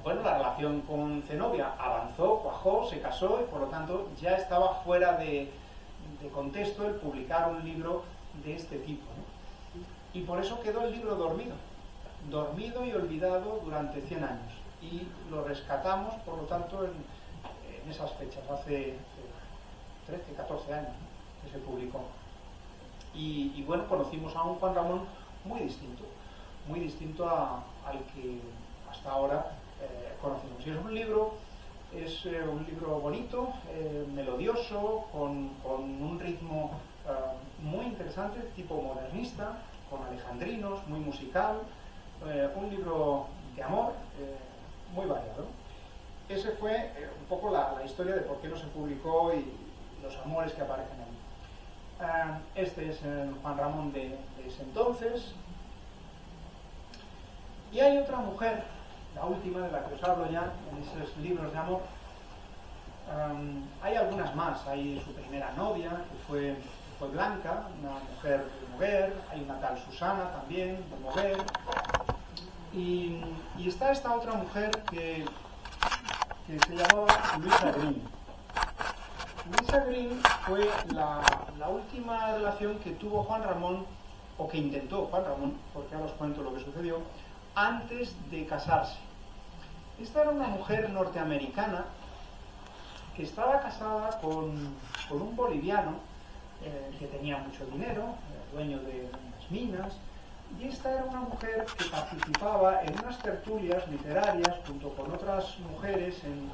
bueno, la relación con Zenobia avanzó, cuajó, se casó y por lo tanto ya estaba fuera de contexto el publicar un libro de este tipo, ¿no? Y por eso quedó el libro dormido y olvidado durante 100 años. Y lo rescatamos, por lo tanto, en esas fechas, hace 13, 14 años, ¿no?, que se publicó. Y bueno, conocimos a un Juan Ramón muy distinto al que hasta ahora conocemos. Y es un libro bonito, melodioso, con un ritmo muy interesante, tipo modernista, con alejandrinos, muy musical, un libro de amor muy variado. Ese fue un poco la historia de por qué no se publicó y los amores que aparecen ahí. Este es el Juan Ramón de ese entonces. Y hay otra mujer, la última de la que os hablo ya, en esos libros de amor. Hay algunas más. Hay su primera novia, que fue Blanca, una mujer de Moguer. Hay una tal Susana también, de Moguer. Y está esta otra mujer que se llamaba Luisa Green. Luisa Green fue la última relación que tuvo Juan Ramón, o que intentó Juan Ramón, porque ahora os cuento lo que sucedió, antes de casarse. Esta era una mujer norteamericana que estaba casada con un boliviano que tenía mucho dinero, dueño de unas minas, y esta era una mujer que participaba en unas tertulias literarias junto con otras mujeres en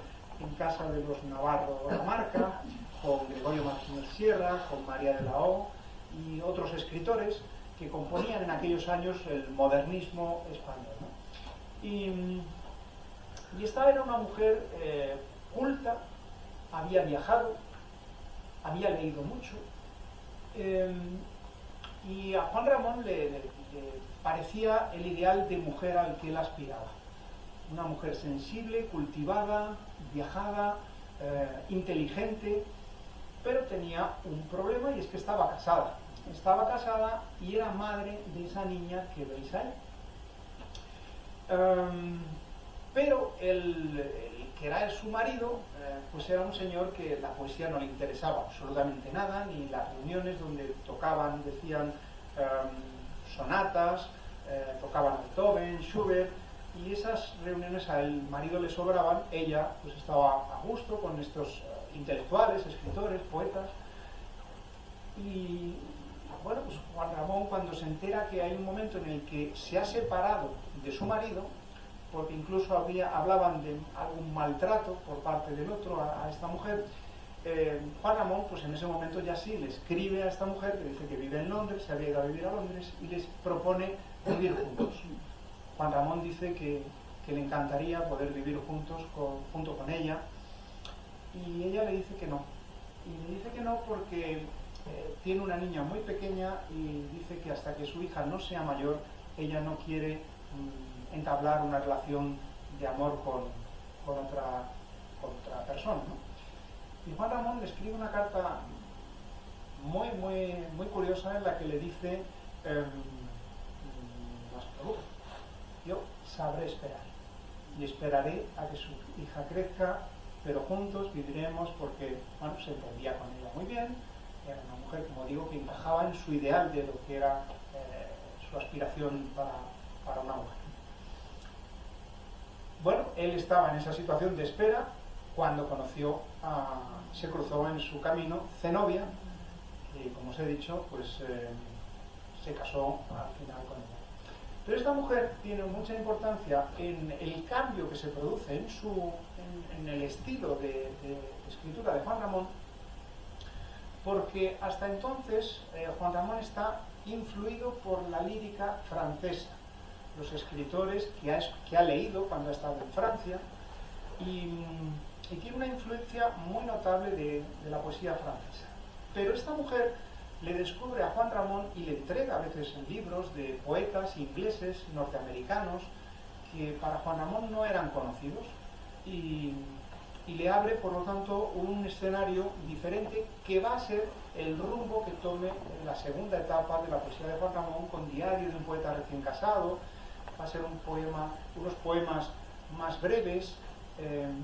casa de los Navarro de la Marca, con Gregorio Martínez Sierra, con María de la O y otros escritores que componían en aquellos años el modernismo español, ¿no? Y esta era una mujer culta, había viajado, había leído mucho, y a Juan Ramón le parecía el ideal de mujer al que él aspiraba. Una mujer sensible, cultivada, viajada, inteligente, pero tenía un problema, y es que estaba casada. Estaba casada y era madre de esa niña que veis ahí. Pero el que era su marido, pues era un señor que la poesía no le interesaba absolutamente nada, ni las reuniones donde tocaban, decían sonatas, tocaban Beethoven, Schubert, y esas reuniones al marido le sobraban. Ella pues estaba a gusto con estos intelectuales, escritores, poetas. Y bueno, pues Juan Ramón, cuando se entera que hay un momento en el que se ha separado de su marido, porque incluso hablaban de algún maltrato por parte del otro a esta mujer, Juan Ramón, pues en ese momento ya sí le escribe a esta mujer, que dice que vive en Londres, se había ido a vivir a Londres, y les propone vivir juntos. Juan Ramón dice que le encantaría poder vivir juntos junto con ella, y ella le dice que no. Y le dice que no porque tiene una niña muy pequeña, y dice que hasta que su hija no sea mayor, ella no quiere entablar una relación de amor con otra persona, ¿no? Y Juan Ramón le escribe una carta muy, muy, muy curiosa, en la que le dice: yo sabré esperar, y esperaré a que su hija crezca, pero juntos viviremos, porque bueno, se entendía con ella muy bien. Era una mujer, como digo, que encajaba en su ideal de lo que era su aspiración para una mujer. Bueno, él estaba en esa situación de espera cuando se cruzó en su camino Zenobia, y como os he dicho, pues se casó al final con ella. Pero esta mujer tiene mucha importancia en el cambio que se produce en el estilo de escritura de Juan Ramón, porque hasta entonces Juan Ramón está influido por la lírica francesa, los escritores que ha leído cuando ha estado en Francia, y tiene una influencia muy notable de la poesía francesa. Pero esta mujer le descubre a Juan Ramón y le entrega a veces libros de poetas ingleses, norteamericanos, que para Juan Ramón no eran conocidos, y y le abre, por lo tanto, un escenario diferente que va a ser el rumbo que tome en la segunda etapa de la poesía de Juan Ramón, con Diario de un poeta recién casado. Va a ser unos poemas más breves,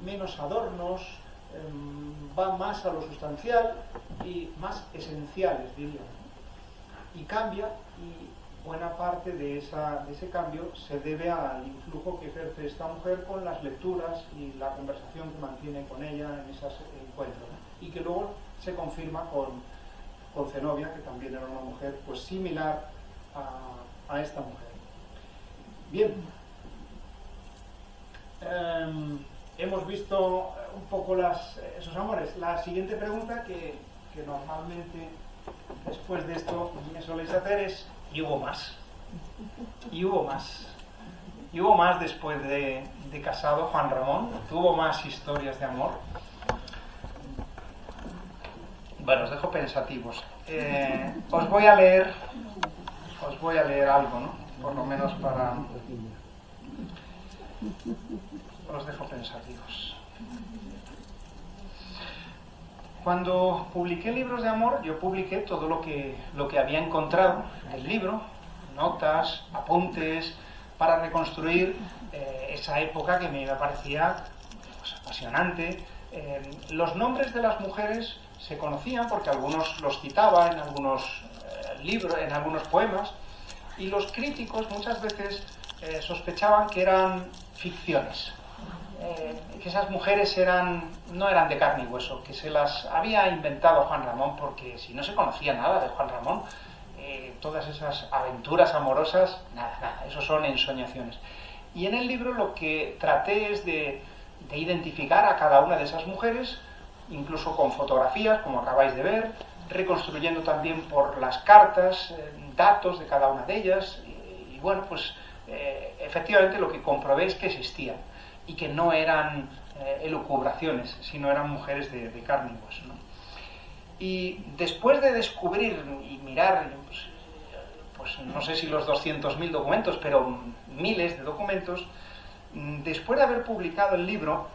menos adornos, va más a lo sustancial y más esenciales, diría, ¿no? Y cambia, y buena parte de ese cambio se debe al influjo que ejerce esta mujer con las lecturas y la conversación que mantiene con ella en esos encuentros, ¿no? Y que luego se confirma con Zenobia, que también era una mujer pues similar a esta mujer. Bien, hemos visto un poco esos amores. La siguiente pregunta que normalmente después de esto me soléis hacer es: ¿y hubo más? ¿Y hubo más? ¿Y hubo más después de casado Juan Ramón? ¿Tuvo más historias de amor? Bueno, os dejo pensativos. Os voy a leer algo, ¿no? Por lo menos para... Os dejo pensativos. Cuando publiqué Libros de Amor, yo publiqué todo lo que había encontrado en el libro, notas, apuntes, para reconstruir esa época que me parecía pues, apasionante. Los nombres de las mujeres se conocían porque algunos los citaba en algunos libros, en algunos poemas, y los críticos muchas veces sospechaban que eran ficciones. Que esas mujeres no eran de carne y hueso, que se las había inventado Juan Ramón, porque si no se conocía nada de Juan Ramón, todas esas aventuras amorosas, nada, eso son ensoñaciones. Y en el libro lo que traté es de identificar a cada una de esas mujeres, incluso con fotografías, como acabáis de ver, reconstruyendo también por las cartas, datos de cada una de ellas, y bueno, pues efectivamente lo que comprobé es que existían, y que no eran elucubraciones, sino eran mujeres de carne y hueso, ¿no? Y después de descubrir y mirar, pues no sé si los 200.000 documentos, pero miles de documentos, después de haber publicado el libro,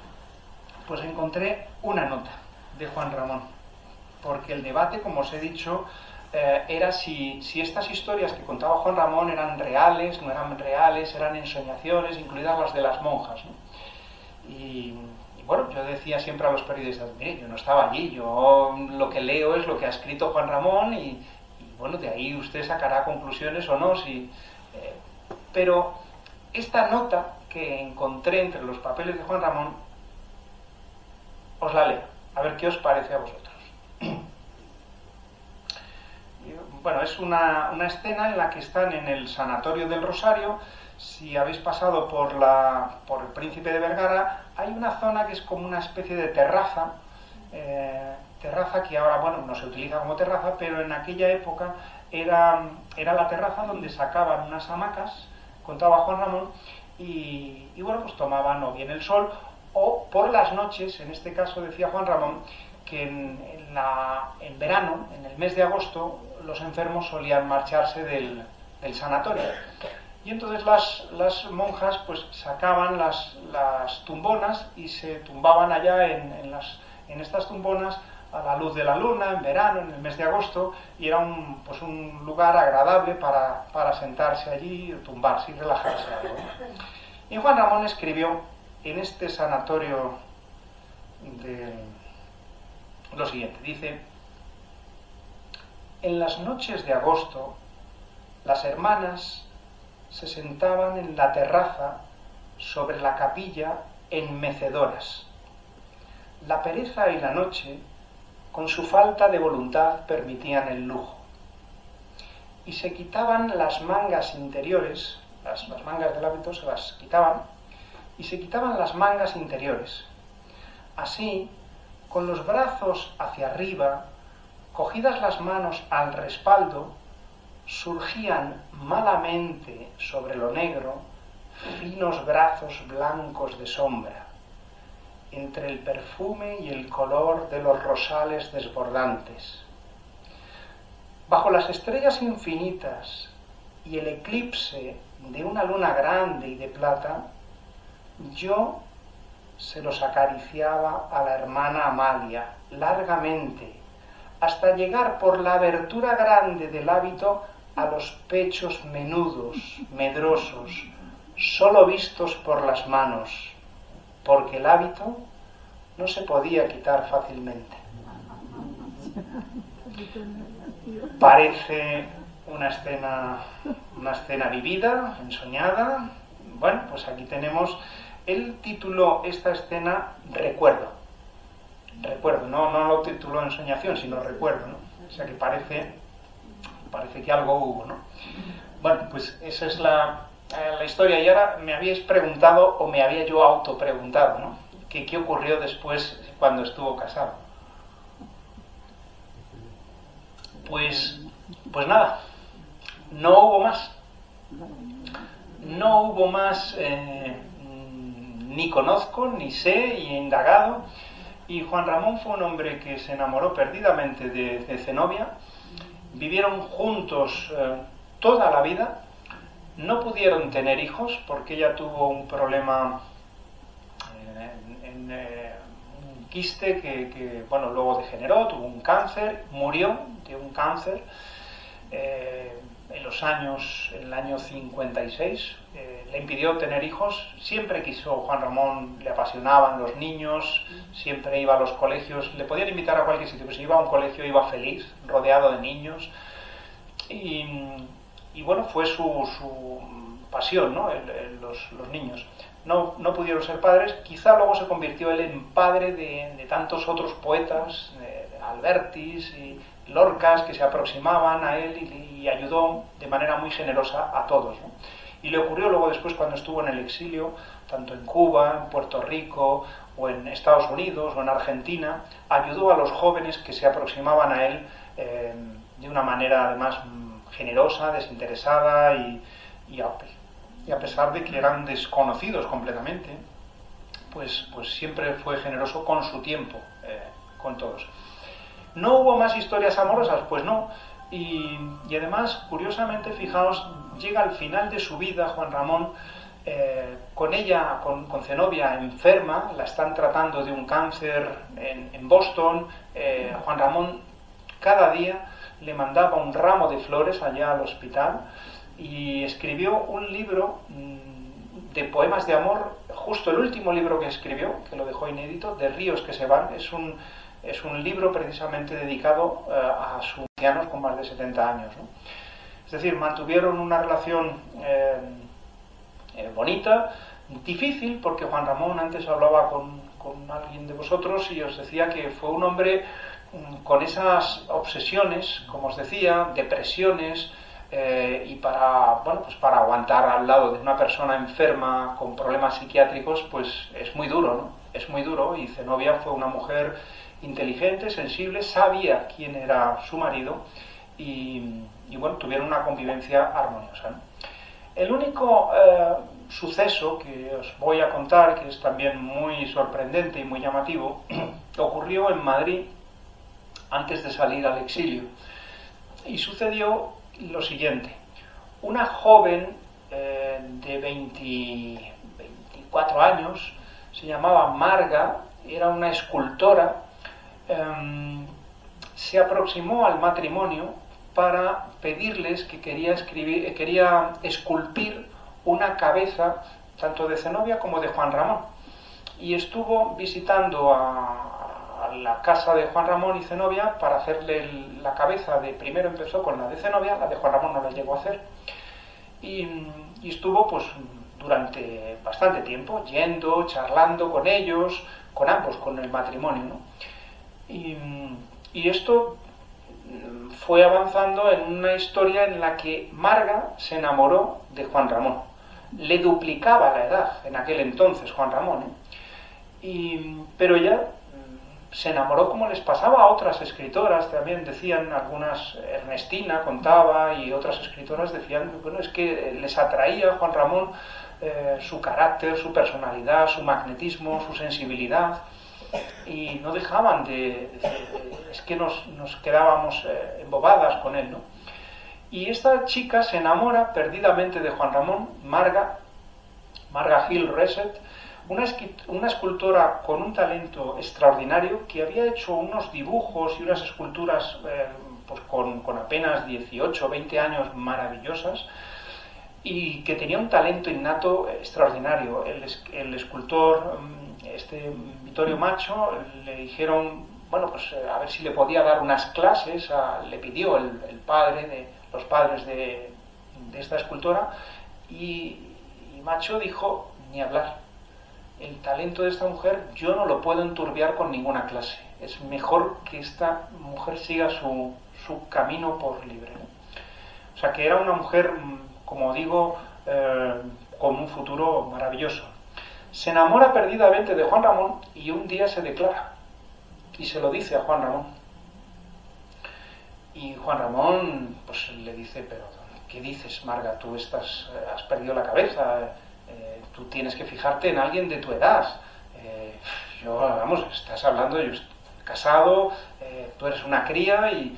pues encontré una nota de Juan Ramón, porque el debate, como os he dicho, era si estas historias que contaba Juan Ramón eran reales, no eran reales, eran ensoñaciones, incluidas las de las monjas, ¿no? Y bueno, yo decía siempre a los periodistas: mire, yo no estaba allí, yo lo que leo es lo que ha escrito Juan Ramón y bueno, de ahí usted sacará conclusiones o no, pero esta nota que encontré entre los papeles de Juan Ramón, os la leo, a ver qué os parece a vosotros. Bueno, es una escena en la que están en el Sanatorio del Rosario. Si habéis pasado por el Príncipe de Vergara, hay una zona que es como una especie de terraza, terraza que ahora, bueno, no se utiliza como terraza, pero en aquella época era la terraza donde sacaban unas hamacas, contaba Juan Ramón, y bueno, pues tomaban o bien el sol, o por las noches, en este caso decía Juan Ramón, que en verano, en el mes de agosto, los enfermos solían marcharse del sanatorio. Y entonces las monjas pues sacaban las tumbonas y se tumbaban allá en estas tumbonas a la luz de la luna, en verano, en el mes de agosto, y era un lugar agradable para sentarse allí, tumbarse y relajarse algo. Y Juan Ramón escribió en este sanatorio lo siguiente, dice: en las noches de agosto, las hermanas se sentaban en la terraza sobre la capilla enmecedoras. La pereza y la noche, con su falta de voluntad, permitían el lujo. Y se quitaban las mangas interiores, las mangas del hábito se las quitaban, y se quitaban las mangas interiores. Así, con los brazos hacia arriba, cogidas las manos al respaldo, surgían malamente sobre lo negro finos brazos blancos de sombra, entre el perfume y el color de los rosales desbordantes. Bajo las estrellas infinitas y el eclipse de una luna grande y de plata, yo se los acariciaba a la hermana Amalia largamente, hasta llegar por la abertura grande del hábito a los pechos menudos, medrosos, solo vistos por las manos, porque el hábito no se podía quitar fácilmente. Parece una escena vivida, ensoñada. Bueno, pues aquí tenemos el título, esta escena, Recuerdo. Recuerdo, no lo tituló Ensoñación, sino Recuerdo, ¿no? O sea que parece que algo hubo, ¿no? Bueno, pues esa es la historia. Y ahora me habíais preguntado, o me había yo autopreguntado, ¿no? ¿Qué ocurrió después cuando estuvo casado? Pues nada, no hubo más. No hubo más, ni conozco, ni sé, y he indagado. Y Juan Ramón fue un hombre que se enamoró perdidamente de Zenobia. Vivieron juntos toda la vida. No pudieron tener hijos porque ella tuvo un problema en un quiste que bueno, luego degeneró, tuvo un cáncer, murió de un cáncer en el año 56. Le impidió tener hijos. Siempre quiso, Juan Ramón, le apasionaban los niños, siempre iba a los colegios, le podían invitar a cualquier sitio, pues si iba a un colegio iba feliz, rodeado de niños, y bueno, fue su pasión, ¿no? Los niños. No pudieron ser padres. Quizá luego se convirtió él en padre de tantos otros poetas, Albertis y Lorcas, que se aproximaban a él y ayudó de manera muy generosa a todos, ¿no? Y le ocurrió luego después, cuando estuvo en el exilio, tanto en Cuba, en Puerto Rico, o en Estados Unidos, o en Argentina, ayudó a los jóvenes que se aproximaban a él de una manera además generosa, desinteresada, y a pesar de que eran desconocidos completamente, pues siempre fue generoso con su tiempo, con todos. ¿No hubo más historias amorosas? Pues no. Y además, curiosamente, fijaos, llega al final de su vida Juan Ramón, con ella, con Zenobia, enferma, la están tratando de un cáncer en Boston. Juan Ramón cada día le mandaba un ramo de flores allá al hospital y escribió un libro de poemas de amor, justo el último libro que escribió, que lo dejó inédito, De ríos que se van. Es un libro precisamente dedicado a sus ancianos con más de 70 años, ¿no? Es decir, mantuvieron una relación bonita, difícil, porque Juan Ramón, antes hablaba con alguien de vosotros y os decía que fue un hombre con esas obsesiones, como os decía, depresiones, y para aguantar al lado de una persona enferma con problemas psiquiátricos, pues es muy duro, ¿no? Es muy duro. Y Zenobia fue una mujer inteligente, sensible, sabía quién era su marido y bueno, tuvieron una convivencia armoniosa, ¿no? El único suceso que os voy a contar, que es también muy sorprendente y muy llamativo, ocurrió en Madrid antes de salir al exilio, y sucedió lo siguiente. Una joven de 24 años, se llamaba Marga, era una escultora, se aproximó al matrimonio para pedirles que quería esculpir una cabeza tanto de Zenobia como de Juan Ramón, y estuvo visitando a la casa de Juan Ramón y Zenobia para hacerle la cabeza primero empezó con la de Zenobia, la de Juan Ramón no la llegó a hacer, y estuvo pues durante bastante tiempo yendo, charlando con ellos, con ambos, con el matrimonio, ¿no? Y esto fue avanzando en una historia en la que Marga se enamoró de Juan Ramón. Le duplicaba la edad en aquel entonces Juan Ramón, pero ella se enamoró, como les pasaba a otras escritoras, también decían algunas, Ernestina contaba, y otras escritoras decían, bueno, es que les atraía a Juan Ramón su carácter, su personalidad, su magnetismo, su sensibilidad, y no dejaban es que nos quedábamos embobadas con él, ¿no? Y esta chica se enamora perdidamente de Juan Ramón, Marga Hill Reset, una escultora con un talento extraordinario que había hecho unos dibujos y unas esculturas pues con apenas 18 o 20 años maravillosas, y que tenía un talento innato extraordinario. El escultor, Vittorio Macho, le dijeron, bueno, pues a ver si le podía dar unas clases, le pidió los padres de esta escultora, y Macho dijo, ni hablar. El talento de esta mujer yo no lo puedo enturbiar con ninguna clase. Es mejor que esta mujer siga su camino por libre, ¿no? O sea, que era una mujer, como digo, con un futuro maravilloso. Se enamora perdidamente de Juan Ramón y un día se declara y se lo dice a Juan Ramón. Y Juan Ramón pues le dice, pero ¿qué dices, Marga? Tú has perdido la cabeza, tú tienes que fijarte en alguien de tu edad. Estás hablando, yo estoy casado, tú eres una cría, y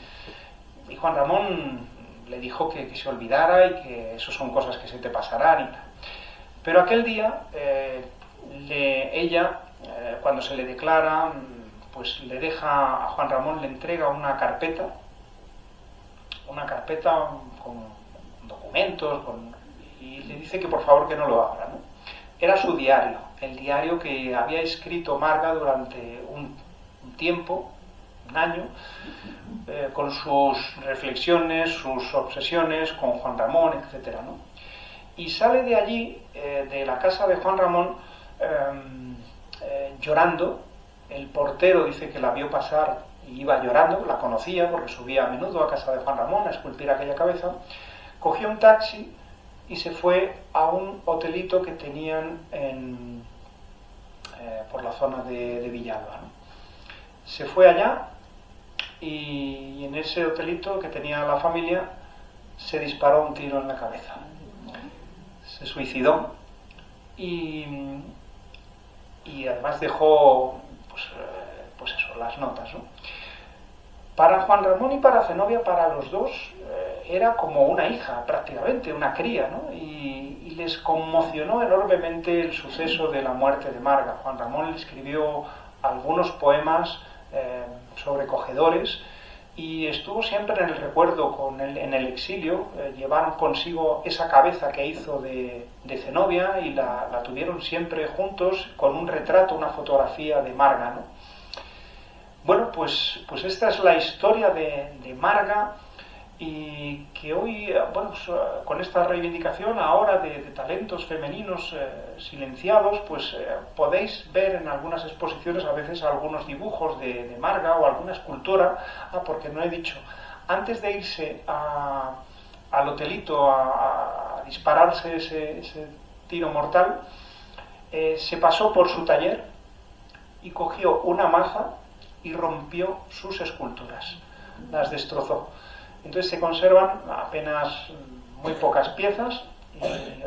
Juan Ramón le dijo que se olvidara y que eso son cosas que se te pasarán y tal. Pero aquel día ella, cuando se le declara, pues le deja a Juan Ramón, le entrega una carpeta con documentos, y le dice que por favor que no lo abra, ¿no? Era su diario, el diario que había escrito Marga durante un tiempo, un año, con sus reflexiones, sus obsesiones con Juan Ramón, etcétera, ¿no? Y sale de allí, de la casa de Juan Ramón, llorando. El portero dice que la vio pasar y iba llorando, la conocía porque subía a menudo a casa de Juan Ramón a esculpir aquella cabeza. Cogió un taxi y se fue a un hotelito que tenían por la zona de Villalba, ¿no? Se fue allá y en ese hotelito que tenía la familia se disparó un tiro en la cabeza. Se suicidó y además dejó pues eso, las notas, ¿no? Para Juan Ramón y para Zenobia, para los dos, era como una hija, prácticamente, una cría, ¿no? Y les conmocionó enormemente el suceso de la muerte de Marga. Juan Ramón le escribió algunos poemas sobrecogedores y estuvo siempre en el recuerdo en el exilio. Llevaron consigo esa cabeza que hizo de Zenobia y la tuvieron siempre juntos con un retrato, una fotografía de Marga, ¿no? Bueno, pues esta es la historia de Marga, y que hoy, bueno, con esta reivindicación ahora de talentos femeninos silenciados, pues podéis ver en algunas exposiciones a veces algunos dibujos de Marga o alguna escultora. Porque no he dicho, antes de irse al hotelito a dispararse ese tiro mortal, se pasó por su taller y cogió una maza y rompió sus esculturas, las destrozó. Entonces se conservan apenas muy pocas piezas.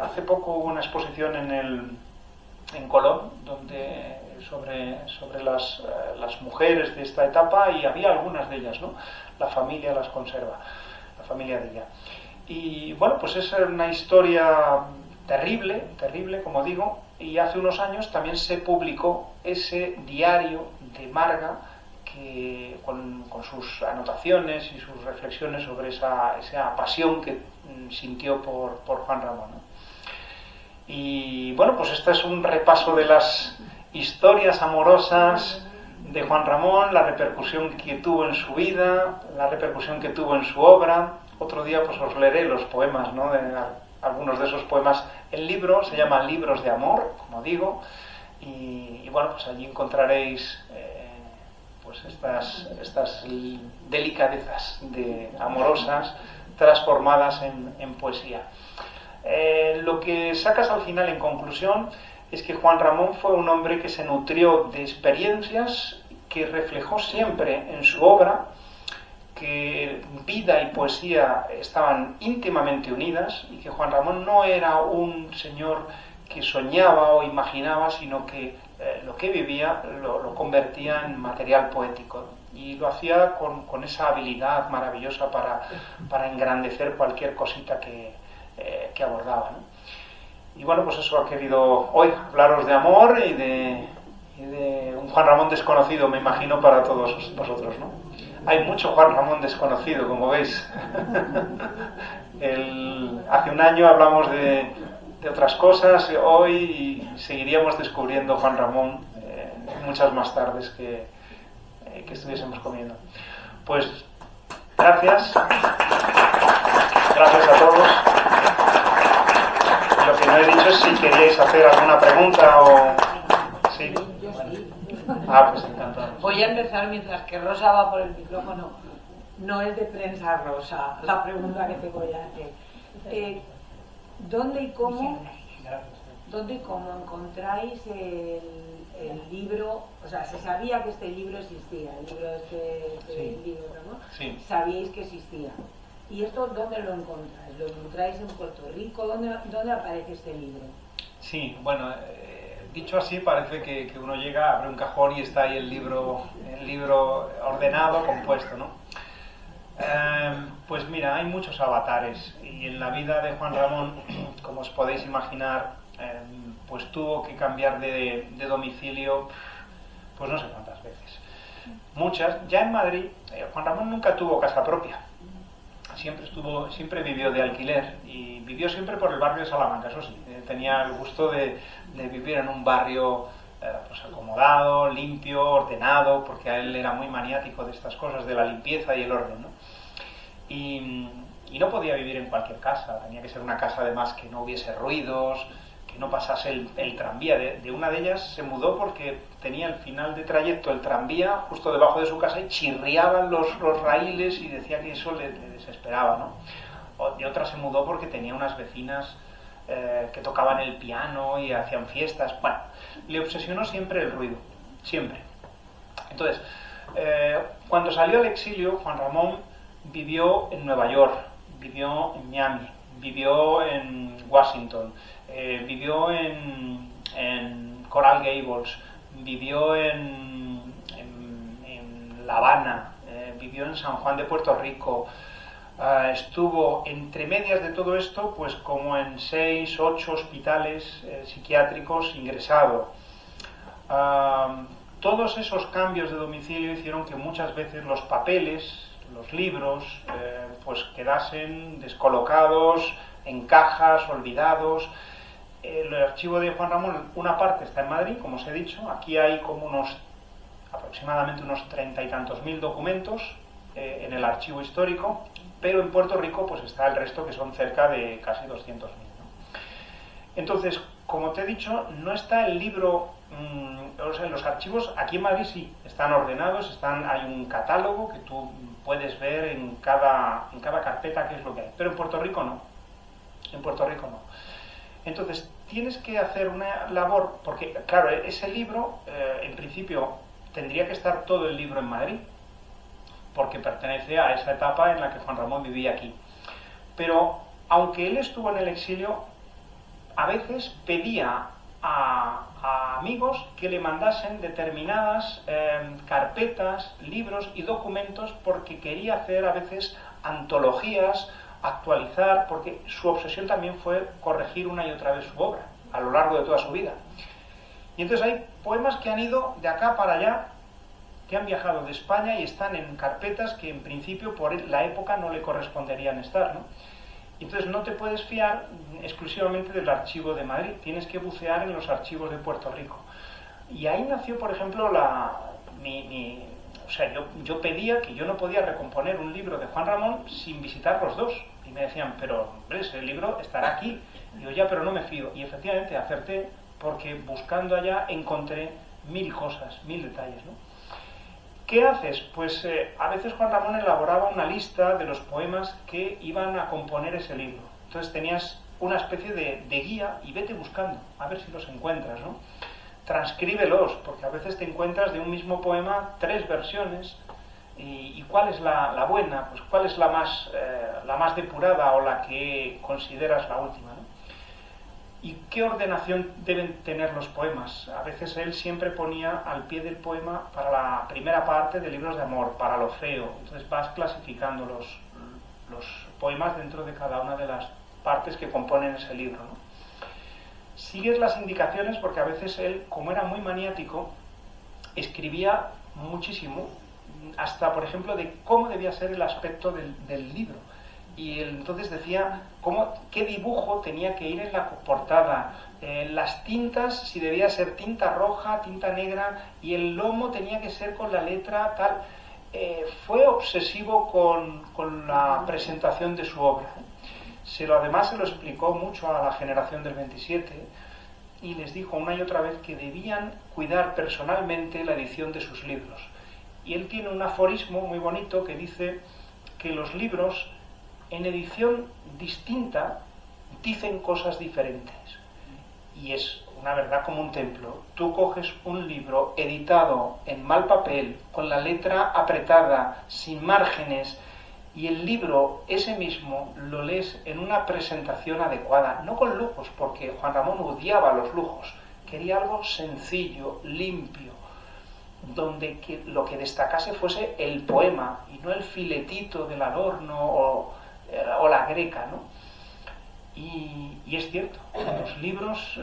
Hace poco hubo una exposición en Colón sobre las mujeres de esta etapa, y había algunas de ellas, ¿no? La familia las conserva, la familia de ella. Y bueno, pues es una historia terrible, como digo, y hace unos años también se publicó ese diario de Marga, con sus anotaciones y sus reflexiones sobre esa pasión que sintió por Juan Ramón, ¿no? Y bueno, pues este es un repaso de las historias amorosas de Juan Ramón, la repercusión que tuvo en su vida, la repercusión que tuvo en su obra. Otro día pues os leeré los poemas, ¿no? Algunos de esos poemas. El libro se llama Libros de Amor, como digo, y bueno, pues allí encontraréis pues estas delicadezas amorosas transformadas en poesía. Lo que sacas al final en conclusión es que Juan Ramón fue un hombre que se nutrió de experiencias, que reflejó siempre en su obra, que vida y poesía estaban íntimamente unidas, y que Juan Ramón no era un señor que soñaba o imaginaba, sino que lo que vivía lo convertía en material poético, y lo hacía con esa habilidad maravillosa para engrandecer cualquier cosita que abordaba, ¿no? Y bueno, pues eso ha querido hoy hablaros de amor y de un Juan Ramón desconocido, me imagino, para todos vosotros, ¿no? Hay mucho Juan Ramón desconocido, como veis. Hace un año hablamos de otras cosas, hoy seguiríamos descubriendo Juan Ramón muchas más tardes que estuviésemos comiendo. Pues gracias a todos. Lo que no he dicho es si queríais hacer alguna pregunta o... ¿Sí? Pues encantado. Voy a empezar mientras que Rosa va por el micrófono. No es de prensa, Rosa, la pregunta que te voy a hacer. ¿Dónde y cómo encontráis el libro? O sea, se sabía que este libro existía, el libro Sí. libro, ¿no? Sí. Sabíais que existía. ¿Y esto dónde lo encontráis? ¿Lo encontráis en Puerto Rico? ¿Dónde aparece este libro? Sí, bueno, dicho así parece que uno llega, abre un cajón y está ahí el libro ordenado, compuesto, ¿no? Pues mira, hay muchos avatares y en la vida de Juan Ramón, como os podéis imaginar, pues tuvo que cambiar de domicilio pues no sé cuántas veces. Muchas. Ya en Madrid, Juan Ramón nunca tuvo casa propia. Siempre vivió de alquiler y vivió siempre por el barrio de Salamanca, eso sí. Tenía el gusto de vivir en un barrio pues acomodado, limpio, ordenado, porque a él era muy maniático de estas cosas, de la limpieza y el orden, ¿no? Y no podía vivir en cualquier casa, tenía que ser una casa además que no hubiese ruidos, que no pasase el tranvía. De una de ellas se mudó porque tenía al final de trayecto el tranvía justo debajo de su casa y chirriaban los raíles y decía que eso le desesperaba, ¿no? De otra se mudó porque tenía unas vecinas que tocaban el piano y hacían fiestas. Bueno, le obsesionó siempre el ruido, siempre. Entonces, cuando salió al exilio, Juan Ramón vivió en Nueva York, vivió en Miami, vivió en Washington, vivió en Coral Gables, vivió en La Habana, vivió en San Juan de Puerto Rico, estuvo entre medias de todo esto pues como en 6, 8 hospitales psiquiátricos ingresado. Todos esos cambios de domicilio hicieron que muchas veces los papeles, los libros, pues quedasen descolocados, en cajas, olvidados. El archivo de Juan Ramón, una parte está en Madrid, como os he dicho. Aquí hay como aproximadamente unos 30 y tantos mil documentos en el archivo histórico, pero en Puerto Rico pues está el resto, que son cerca de casi 200.000, ¿no? Entonces, como te he dicho, no está el libro, o sea, los archivos aquí en Madrid sí están ordenados, hay un catálogo que tú puedes ver en cada carpeta qué es lo que hay, pero en Puerto Rico no. En Puerto Rico no. Entonces, tienes que hacer una labor, porque, claro, ese libro, en principio, tendría que estar todo el libro en Madrid, porque pertenece a esa etapa en la que Juan Ramón vivía aquí. Pero, aunque él estuvo en el exilio, a veces pedía a amigos que le mandasen determinadas carpetas, libros y documentos, porque quería hacer a veces antologías, actualizar, porque su obsesión también fue corregir una y otra vez su obra a lo largo de toda su vida. Y entonces hay poemas que han ido de acá para allá, que han viajado de España y están en carpetas que en principio por la época no le corresponderían estar, ¿no? Entonces no te puedes fiar exclusivamente del archivo de Madrid, tienes que bucear en los archivos de Puerto Rico. Y ahí nació, por ejemplo, yo pedía que yo no podía recomponer un libro de Juan Ramón sin visitar los dos. Y me decían, pero hombre, ese libro estará aquí. Y digo, ya, pero no me fío. Y efectivamente acerté, porque buscando allá encontré 1000 cosas, 1000 detalles, ¿no? ¿Qué haces? Pues a veces Juan Ramón elaboraba una lista de los poemas que iban a componer ese libro. Entonces tenías una especie de guía y vete buscando, a ver si los encuentras, ¿no? Transcríbelos, porque a veces te encuentras de un mismo poema 3 versiones y ¿cuál es la buena? Pues ¿cuál es la más depurada o la que consideras la última, ¿no? ¿Y qué ordenación deben tener los poemas? A veces él siempre ponía al pie del poema para la primera parte de libros de amor, para lo feo. Entonces vas clasificando los poemas dentro de cada una de las partes que componen ese libro, ¿no? sigues las indicaciones, porque a veces él, como era muy maniático, escribía muchísimo, hasta por ejemplo de cómo debía ser el aspecto del libro, y él entonces decía qué dibujo tenía que ir en la portada, las tintas, si debía ser tinta roja, tinta negra, y el lomo tenía que ser con la letra tal. Fue obsesivo con la presentación de su obra. Además se lo explicó mucho a la generación del 27 y les dijo una y otra vez que debían cuidar personalmente la edición de sus libros. Y él tiene un aforismo muy bonito que dice que los libros en edición distinta dicen cosas diferentes. Y es una verdad como un templo. Tú coges un libro editado en mal papel, con la letra apretada, sin márgenes, y el libro ese mismo lo lees en una presentación adecuada, no con lujos, porque Juan Ramón odiaba los lujos, quería algo sencillo, limpio, donde lo que destacase fuese el poema y no el filetito del adorno o la greca, ¿no? Y es cierto, en los libros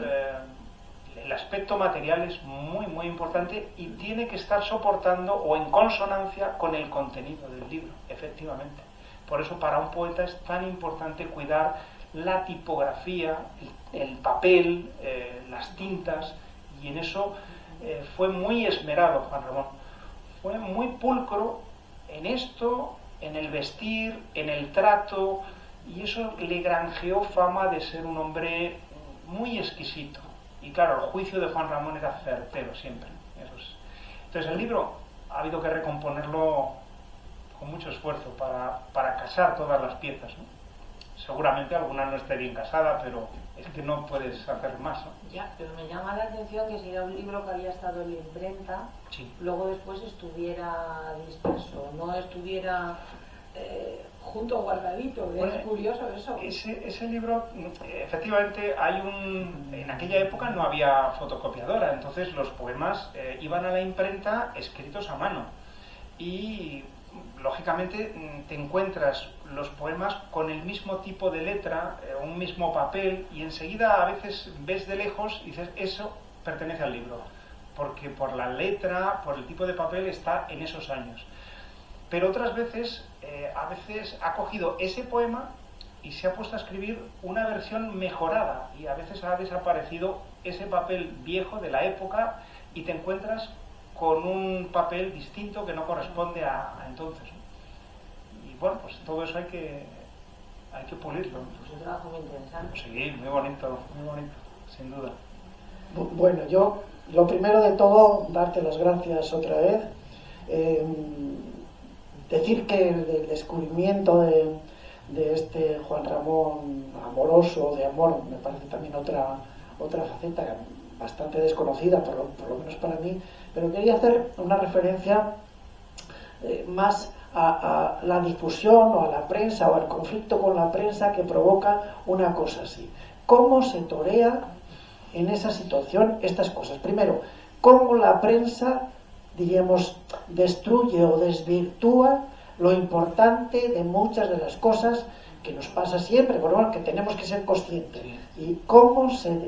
el aspecto material es muy muy importante y tiene que estar soportando o en consonancia con el contenido del libro, efectivamente. Por eso para un poeta es tan importante cuidar la tipografía, el papel, las tintas, y en eso fue muy esmerado Juan Ramón. Fue muy pulcro en esto, en el vestir, en el trato, y eso le granjeó fama de ser un hombre muy exquisito. Y claro, el juicio de Juan Ramón era certero siempre. Entonces el libro ha habido que recomponerlo con mucho esfuerzo para casar todas las piezas, ¿no? Seguramente alguna no esté bien casada, pero es que no puedes hacer más, ¿no? Ya, pero me llama la atención que si era un libro que había estado en la imprenta, sí, luego después estuviera disperso, no estuviera junto guardadito. Bueno, es curioso eso. Ese libro, efectivamente, en aquella época no había fotocopiadora, entonces los poemas iban a la imprenta escritos a mano. Y lógicamente te encuentras los poemas con el mismo tipo de letra, un mismo papel, y enseguida a veces ves de lejos y dices, eso pertenece al libro, porque por la letra, por el tipo de papel está en esos años. Pero otras veces, a veces ha cogido ese poema y se ha puesto a escribir una versión mejorada, y a veces ha desaparecido ese papel viejo de la época y te encuentras con un papel distinto que no corresponde a entonces, ¿no? Y bueno, pues todo eso hay que pulirlo. Pues un trabajo muy interesante. Sí, muy bonito, sin duda. Bueno, yo lo primero de todo, darte las gracias otra vez. Decir que el descubrimiento de este Juan Ramón amoroso, de amor, me parece también otra faceta bastante desconocida, por lo menos para mí, pero quería hacer una referencia más a la difusión o a la prensa o al conflicto con la prensa que provoca una cosa así. ¿Cómo se torea en esa situación estas cosas? Primero, ¿cómo la prensa, diríamos, destruye o desvirtúa lo importante de muchas de las cosas que nos pasa siempre, por lo menos que tenemos que ser conscientes? Y cómo se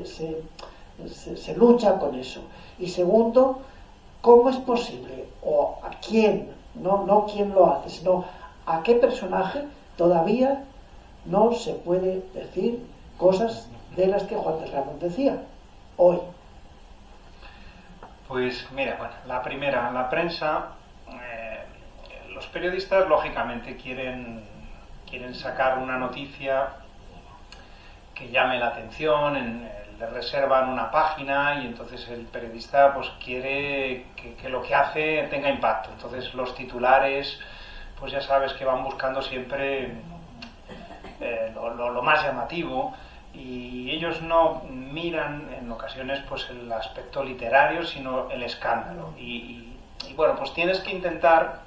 lucha con eso. Y segundo, ¿cómo es posible, o a quién, no quién lo hace, sino a qué personaje todavía no se puede decir cosas de las que Juan de Ramón decía hoy? Pues mira, bueno, la primera, la prensa, los periodistas lógicamente quieren sacar una noticia que llame la atención, le reservan una página, y entonces el periodista pues quiere que lo que hace tenga impacto. Entonces los titulares, pues ya sabes que van buscando siempre lo más llamativo, y ellos no miran en ocasiones pues el aspecto literario, sino el escándalo. Y bueno, pues tienes que intentar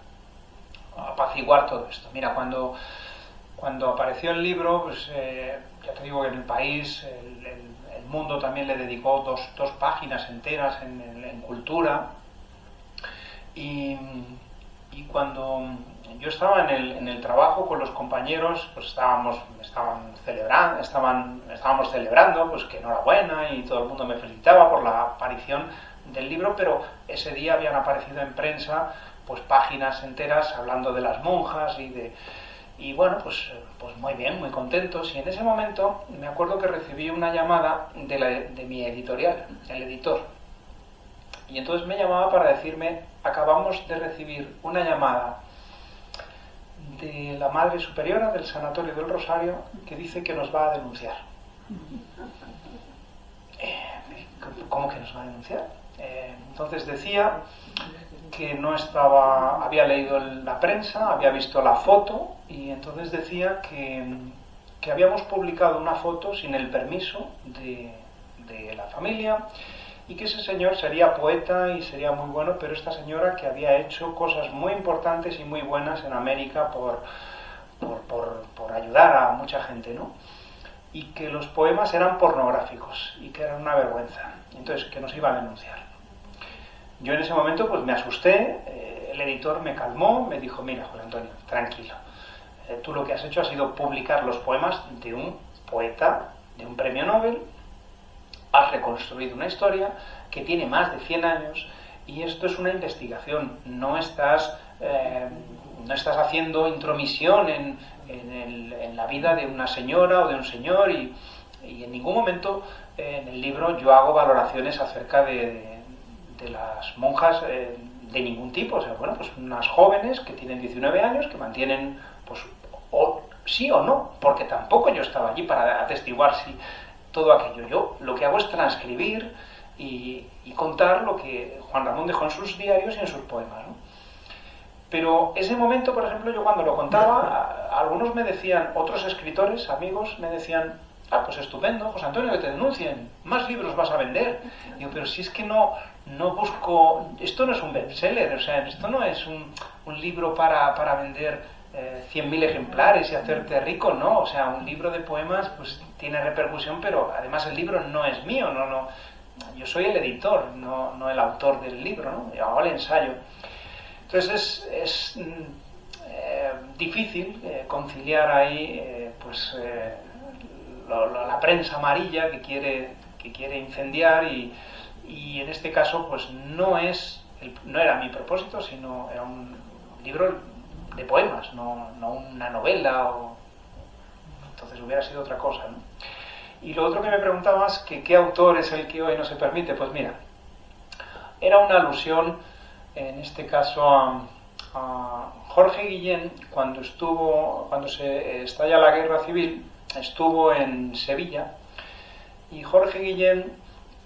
apaciguar todo esto. Mira, cuando apareció el libro, pues ya te digo que en El País, el Mundo también le dedicó dos páginas enteras en Cultura, y cuando yo estaba en el trabajo con los compañeros, pues estábamos celebrando, pues que enhorabuena, y todo el mundo me felicitaba por la aparición del libro, pero ese día habían aparecido en prensa pues páginas enteras hablando de las monjas y bueno, pues muy bien, muy contentos. Y en ese momento me acuerdo que recibí una llamada de mi editorial, el editor, y entonces me llamaba para decirme: acabamos de recibir una llamada de la Madre Superiora del Sanatorio del Rosario que dice que nos va a denunciar. ¿Cómo que nos va a denunciar? Entonces decía que había leído la prensa, había visto la foto, y entonces decía que habíamos publicado una foto sin el permiso de la familia, y que ese señor sería poeta y sería muy bueno, pero esta señora que había hecho cosas muy importantes y muy buenas en América por ayudar a mucha gente, ¿no? Y que los poemas eran pornográficos y que eran una vergüenza, entonces que nos iba a denunciar. Yo en ese momento pues me asusté, el editor me calmó, me dijo: mira, José Antonio, tranquilo, tú lo que has hecho ha sido publicar los poemas de un poeta, de un premio Nobel, has reconstruido una historia que tiene más de 100 años, y esto es una investigación, no estás haciendo intromisión en la vida de una señora o de un señor, y en ningún momento en el libro yo hago valoraciones acerca de las monjas de ningún tipo. O sea, bueno, pues unas jóvenes que tienen 19 años, que mantienen, pues, o sí o no, porque tampoco yo estaba allí para atestiguar si todo aquello. Yo lo que hago es transcribir y contar lo que Juan Ramón dejó en sus diarios y en sus poemas, ¿no? Pero ese momento, por ejemplo, yo cuando lo contaba, algunos me decían, otros escritores, amigos, me decían: ah, pues estupendo, José Antonio, que te denuncien, más libros vas a vender. Digo, pero si es que no busco, esto no es un bestseller, o sea, esto no es un libro para vender 100.000 ejemplares y hacerte rico, no. O sea, un libro de poemas pues tiene repercusión, pero además el libro no es mío, no. Yo soy el editor, no el autor del libro, ¿no? Yo hago el ensayo. Entonces es difícil conciliar ahí la prensa amarilla que quiere incendiar, y en este caso pues no era mi propósito, sino era un libro de poemas, no una novela, entonces hubiera sido otra cosa, ¿no? Y lo otro que me preguntabas, que qué autor es el que hoy no se permite, pues mira, era una alusión en este caso a Jorge Guillén. Cuando se estalla la guerra civil, estuvo en Sevilla, y Jorge Guillén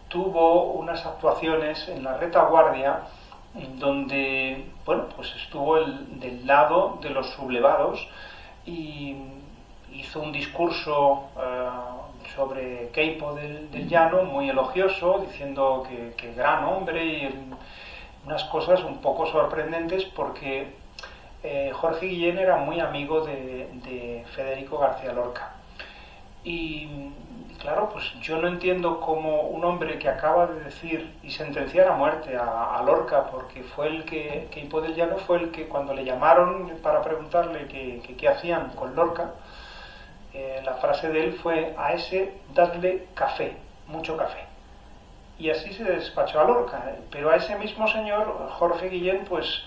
tuvo unas actuaciones en la retaguardia donde, bueno, pues estuvo del lado de los sublevados y hizo un discurso sobre Queipo del Llano muy elogioso, diciendo que gran hombre, y unas cosas un poco sorprendentes, porque Jorge Guillén era muy amigo de Federico García Lorca. Y claro, pues yo no entiendo cómo un hombre que acaba de decir y sentenciar a muerte a Lorca, porque fue el que Queipo del Llano fue el que, cuando le llamaron para preguntarle qué hacían con Lorca, la frase de él fue: a ese dadle café, mucho café. Y así se despachó a Lorca, pero a ese mismo señor, Jorge Guillén, pues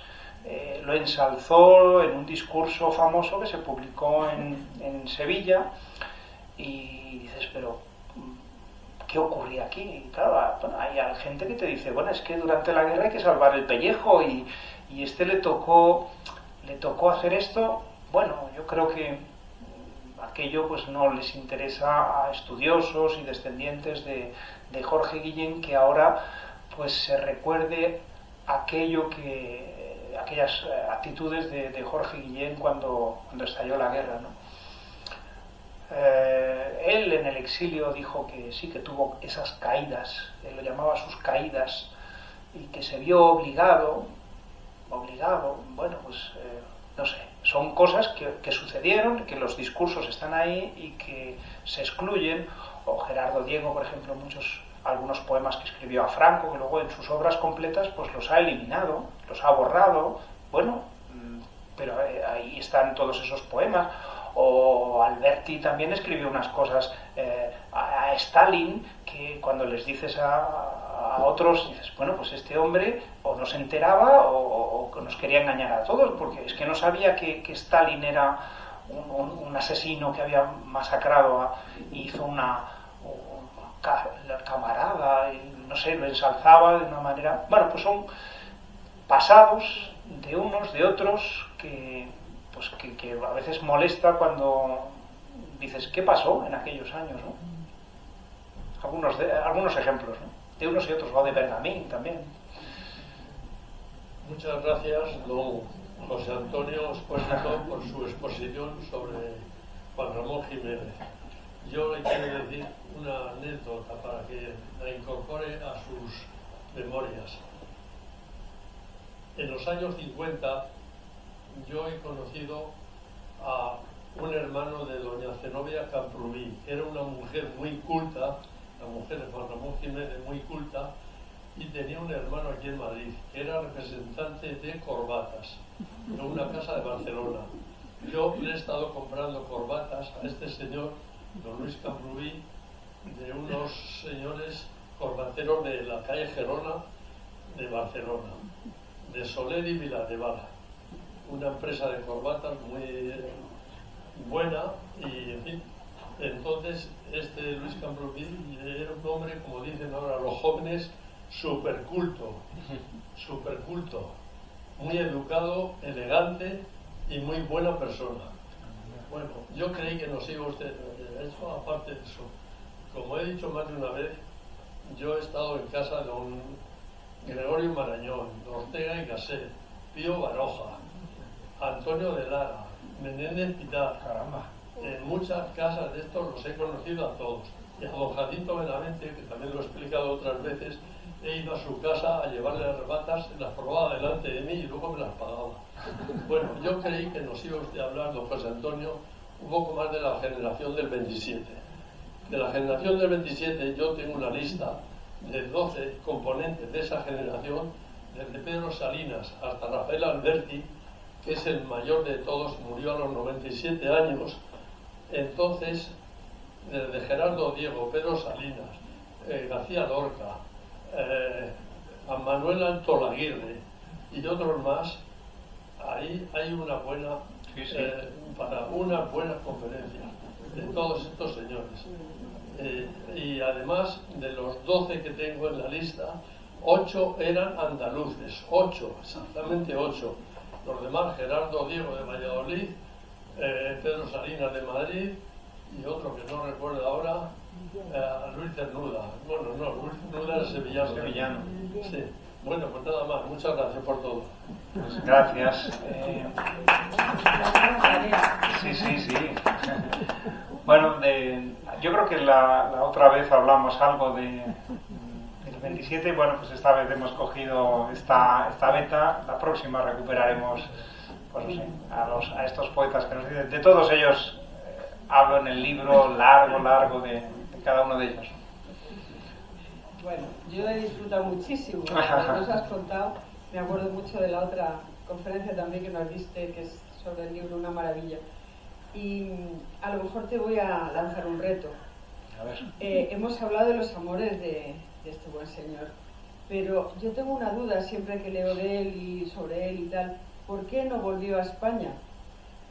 lo ensalzó en un discurso famoso que se publicó en Sevilla. Y dices, pero ¿qué ocurría aquí? Y claro, bueno, hay gente que te dice, bueno, es que durante la guerra hay que salvar el pellejo, y este le tocó hacer esto. Bueno, yo creo que aquello pues no les interesa a estudiosos y descendientes de Jorge Guillén, que ahora pues se recuerde aquellas actitudes de Jorge Guillén cuando estalló la guerra, ¿no? Él en el exilio dijo que sí, que tuvo esas caídas, él lo llamaba sus caídas, y que se vio obligado, bueno, pues no sé, son cosas que sucedieron, que los discursos están ahí y que se excluyen. O Gerardo Diego, por ejemplo, algunos poemas que escribió a Franco, que luego en sus obras completas pues los ha eliminado, los ha borrado. Bueno, pero ahí están todos esos poemas. O Alberti también escribió unas cosas a Stalin, que cuando les dices a otros, dices, bueno, pues este hombre o no se enteraba o nos quería engañar a todos, porque es que no sabía que Stalin era un asesino que había masacrado, hizo una camarada, y no sé, lo ensalzaba de una manera. Bueno, pues son pasados de unos, de otros, que a veces molesta cuando dices, ¿qué pasó en aquellos años? ¿No? Algunos ejemplos, ¿no? De unos y otros, o de Bergamín también. Muchas gracias, don José Antonio Expósito, por su exposición sobre Juan Ramón Jiménez. Yo le quiero decir una anécdota para que la incorpore a sus memorias. En los años 50 yo he conocido a un hermano de doña Zenobia Camprubí. Era una mujer muy culta, la mujer de Juan Ramón Jiménez, muy culta, y tenía un hermano aquí en Madrid, que era representante de corbatas, en una casa de Barcelona. Yo le he estado comprando corbatas a este señor, don Luis Camprubí, de unos señores corbateros de la calle Gerona de Barcelona, de Soler y Viladevara, una empresa de corbatas muy buena. Y en fin, entonces este Luis Camprubí era un hombre, como dicen ahora los jóvenes, superculto, muy educado, elegante y muy buena persona. Bueno, yo creí que nos iba usted, eso aparte de eso, como he dicho más de una vez, yo he estado en casa de don Gregorio Marañón, Ortega y Gasset, Pío Baroja, Antonio de Lara, Menéndez Pitar. Caramba. En muchas casas de estos los he conocido a todos. Y a don Jacinto Benavente, que también lo he explicado otras veces, he ido a su casa a llevarle las rebatas, las probaba delante de mí y luego me las pagaba. Bueno, yo creí que nos iba usted a hablar, don José Antonio, un poco más de la generación del 27. De la generación del 27 yo tengo una lista de 12 componentes de esa generación, desde Pedro Salinas hasta Rafael Alberti, que es el mayor de todos, murió a los 97 años. Entonces, desde Gerardo Diego, Pedro Salinas, García Lorca, a Manuel Altolaguirre y otros más, ahí hay una buena, para unas buenas conferencias de todos estos señores. Y además, de los 12 que tengo en la lista, 8 eran andaluces, 8, exactamente 8. Los demás, Gerardo Diego de Valladolid, Pedro Salinas de Madrid y otro que no recuerdo ahora, Luis Cernuda. Bueno, no, Luis Cernuda era sevillano. Sí. Bueno, pues nada más. Muchas gracias por todo. Pues gracias. Sí. Bueno, yo creo que la otra vez hablamos algo del 27. Bueno, pues esta vez hemos cogido esta beta. La próxima recuperaremos, pues no sé, a estos poetas que nos dicen. De todos ellos hablo en el libro largo de cada uno de ellos. Bueno, yo he disfrutado muchísimo lo que nos has contado. Me acuerdo mucho de la otra conferencia también que nos diste, que es sobre el libro Una maravilla. Y a lo mejor te voy a lanzar un reto. A ver. Hemos hablado de los amores de este buen señor, pero yo tengo una duda siempre que leo de él y sobre él y tal. ¿Por qué no volvió a España?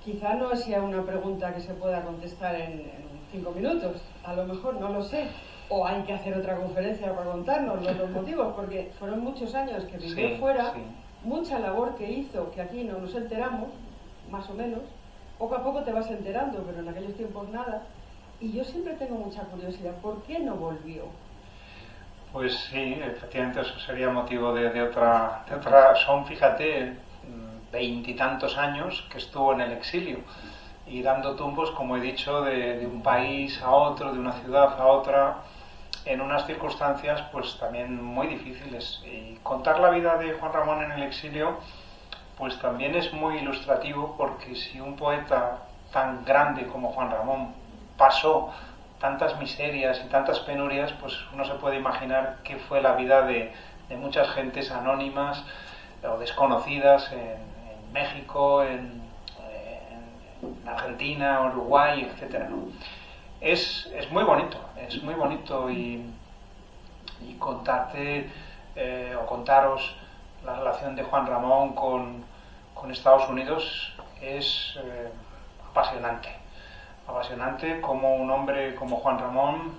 Quizá no sea una pregunta que se pueda contestar en 5 minutos, a lo mejor, no lo sé. O hay que hacer otra conferencia para contarnos los motivos, porque fueron muchos años que vivió fuera, mucha labor que hizo, que aquí no nos enteramos, más o menos. Poco a poco te vas enterando, pero en aquellos tiempos nada. Y yo siempre tengo mucha curiosidad, ¿por qué no volvió? Pues sí, efectivamente eso sería motivo de otra... Son, fíjate, 20 y tantos años que estuvo en el exilio y dando tumbos, como he dicho, de un país a otro, de una ciudad a otra, en unas circunstancias pues también muy difíciles. Y contar la vida de Juan Ramón en el exilio pues también es muy ilustrativo, porque si un poeta tan grande como Juan Ramón pasó tantas miserias y tantas penurias, pues uno se puede imaginar qué fue la vida de muchas gentes anónimas o desconocidas en México, en Argentina, Uruguay, etcétera, ¿no? Es muy bonito y contarte o contaros la relación de Juan Ramón con Estados Unidos es apasionante como un hombre como Juan Ramón,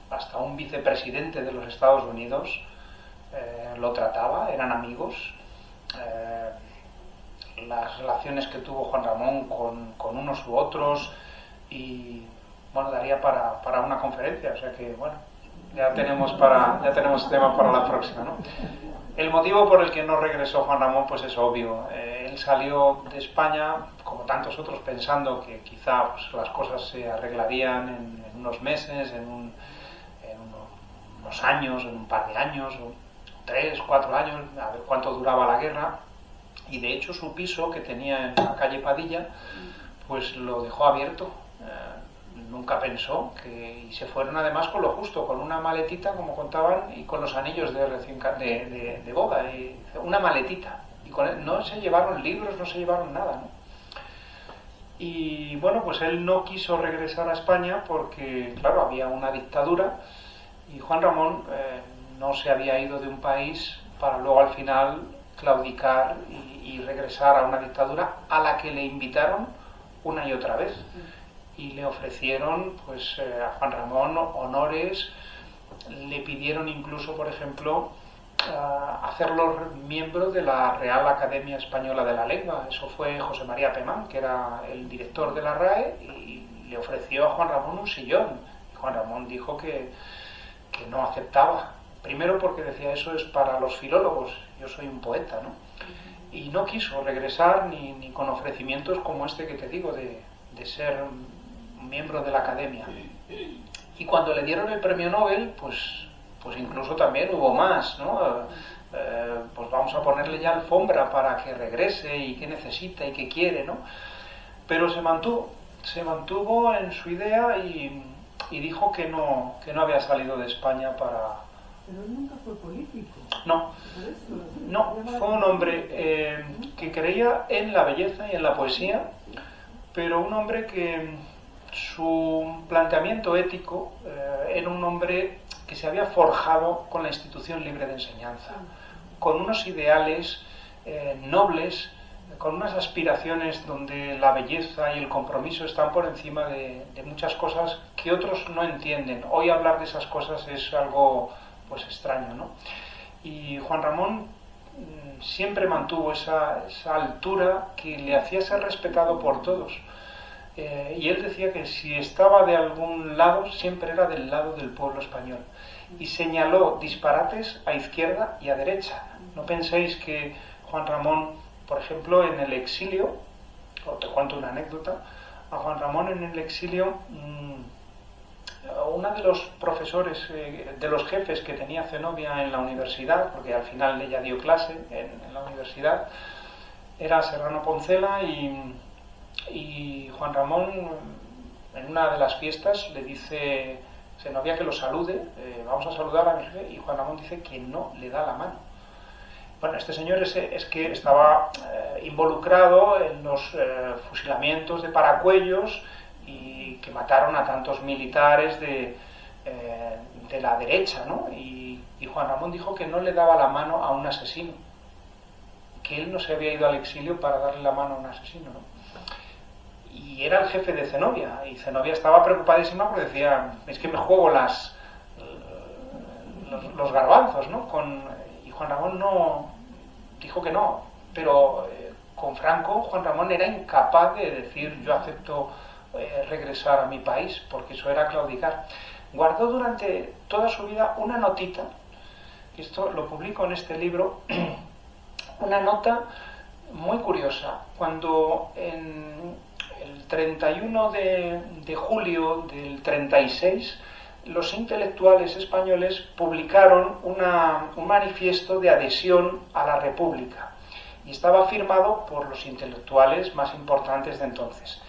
hasta un vicepresidente de los Estados Unidos lo trataba, eran amigos. Las relaciones que tuvo Juan Ramón con unos u otros, y bueno, daría para una conferencia, o sea que bueno, ya tenemos tema para la próxima, ¿no? El motivo por el que no regresó Juan Ramón pues es obvio. Él salió de España, como tantos otros, pensando que quizá pues, las cosas se arreglarían en unos meses, en unos años, en un par de años, o 3, 4 años, a ver cuánto duraba la guerra. Y de hecho su piso que tenía en la calle Padilla pues lo dejó abierto. Nunca pensó y se fueron además con lo justo, con una maletita, como contaban, y con los anillos de boda, y una maletita, y con él no se llevaron libros, no se llevaron nada, ¿no? Y bueno, pues él no quiso regresar a España porque claro, había una dictadura, y Juan Ramón no se había ido de un país para luego al final claudicar y regresar a una dictadura a la que le invitaron una y otra vez. Y le ofrecieron pues a Juan Ramón honores, le pidieron incluso, por ejemplo, hacerlo miembro de la Real Academia Española de la Lengua. Eso fue José María Pemán, que era el director de la RAE, y le ofreció a Juan Ramón un sillón. Y Juan Ramón dijo que no aceptaba, primero porque decía, eso es para los filólogos, yo soy un poeta, ¿no? Y no quiso regresar ni con ofrecimientos como este que te digo, de ser miembro de la academia. Y cuando le dieron el premio Nobel, pues incluso también hubo más, ¿no? Pues vamos a ponerle ya alfombra para que regrese, y qué necesita y qué quiere, ¿no? Pero se mantuvo en su idea y dijo que no había salido de España para... Pero él nunca fue político. No, fue un hombre que creía en la belleza y en la poesía, pero un hombre que su planteamiento ético era un hombre que se había forjado con la institución libre de enseñanza, con unos ideales nobles, con unas aspiraciones donde la belleza y el compromiso están por encima de muchas cosas que otros no entienden. Hoy hablar de esas cosas es algo pues extraño, ¿no? Y Juan Ramón siempre mantuvo esa altura que le hacía ser respetado por todos. Y él decía que si estaba de algún lado, siempre era del lado del pueblo español. Y señaló disparates a izquierda y a derecha. No penséis que Juan Ramón, por ejemplo, en el exilio, os te cuento una anécdota, a Juan Ramón en el exilio, uno de los profesores, de los jefes que tenía Zenobia en la universidad, porque al final ella dio clase en la universidad, era Serrano Poncela, y Juan Ramón en una de las fiestas le dice Zenobia que lo salude, vamos a saludar a mi jefe, y Juan Ramón dice que no le da la mano. Bueno, este señor es que estaba involucrado en los fusilamientos de Paracuellos, y que mataron a tantos militares de la derecha, ¿no? Y Juan Ramón dijo que no le daba la mano a un asesino, que él no se había ido al exilio para darle la mano a un asesino, ¿no? Y era el jefe de Zenobia, y Zenobia estaba preocupadísima porque decía, es que me juego los garbanzos, ¿no? Y Juan Ramón no dijo que no, pero con Franco Juan Ramón era incapaz de decir yo acepto regresar a mi país, porque eso era claudicar. Guardó durante toda su vida una notita, y esto lo publico en este libro, una nota muy curiosa. Cuando en el 31 de julio del 36 los intelectuales españoles publicaron un manifiesto de adhesión a la República, y estaba firmado por los intelectuales más importantes de entonces.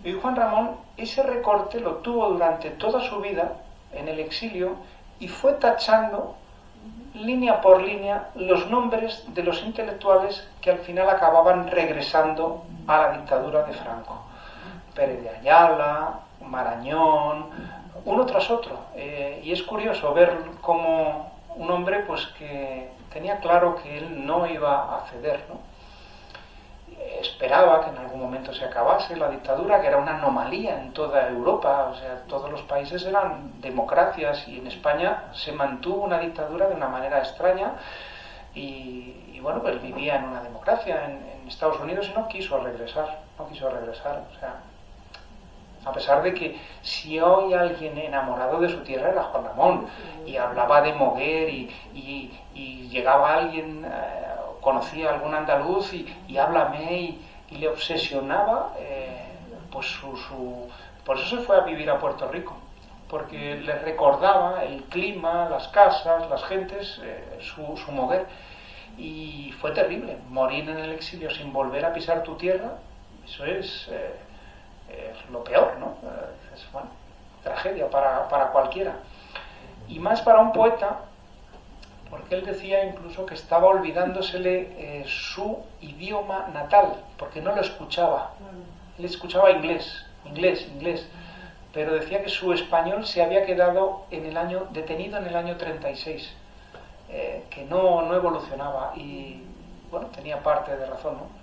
Y Juan Ramón ese recorte lo tuvo durante toda su vida en el exilio, y fue tachando línea por línea los nombres de los intelectuales que al final acababan regresando a la dictadura de Franco. Pérez de Ayala, Marañón, uno tras otro. Y es curioso ver cómo un hombre pues que tenía claro que él no iba a ceder, ¿no? Esperaba que en algún momento se acabase la dictadura, que era una anomalía en toda Europa, o sea, todos los países eran democracias y en España se mantuvo una dictadura de una manera extraña y bueno, pues vivía en una democracia en Estados Unidos y no quiso regresar, o sea, a pesar de que si hoy alguien enamorado de su tierra era Juan Ramón y hablaba de Moguer y llegaba alguien, conocía a algún andaluz y háblame y le obsesionaba, pues por eso se fue a vivir a Puerto Rico, porque le recordaba el clima, las casas, las gentes, su Moguer. Y fue terrible, morir en el exilio sin volver a pisar tu tierra, eso es lo peor, ¿no? Es, bueno, tragedia para cualquiera. Y más para un poeta, porque él decía incluso que estaba olvidándosele su idioma natal, porque no lo escuchaba. Él escuchaba inglés, pero decía que su español se había quedado detenido en el año 36, que no evolucionaba, y bueno, tenía parte de razón, ¿no?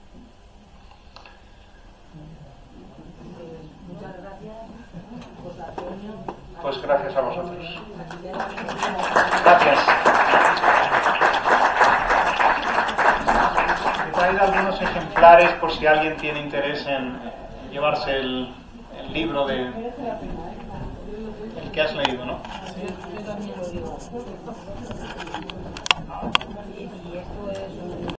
Pues gracias a vosotros. Gracias. He traído algunos ejemplares por si alguien tiene interés en llevarse el libro el que has leído, ¿no? Sí, yo también lo digo. Y esto es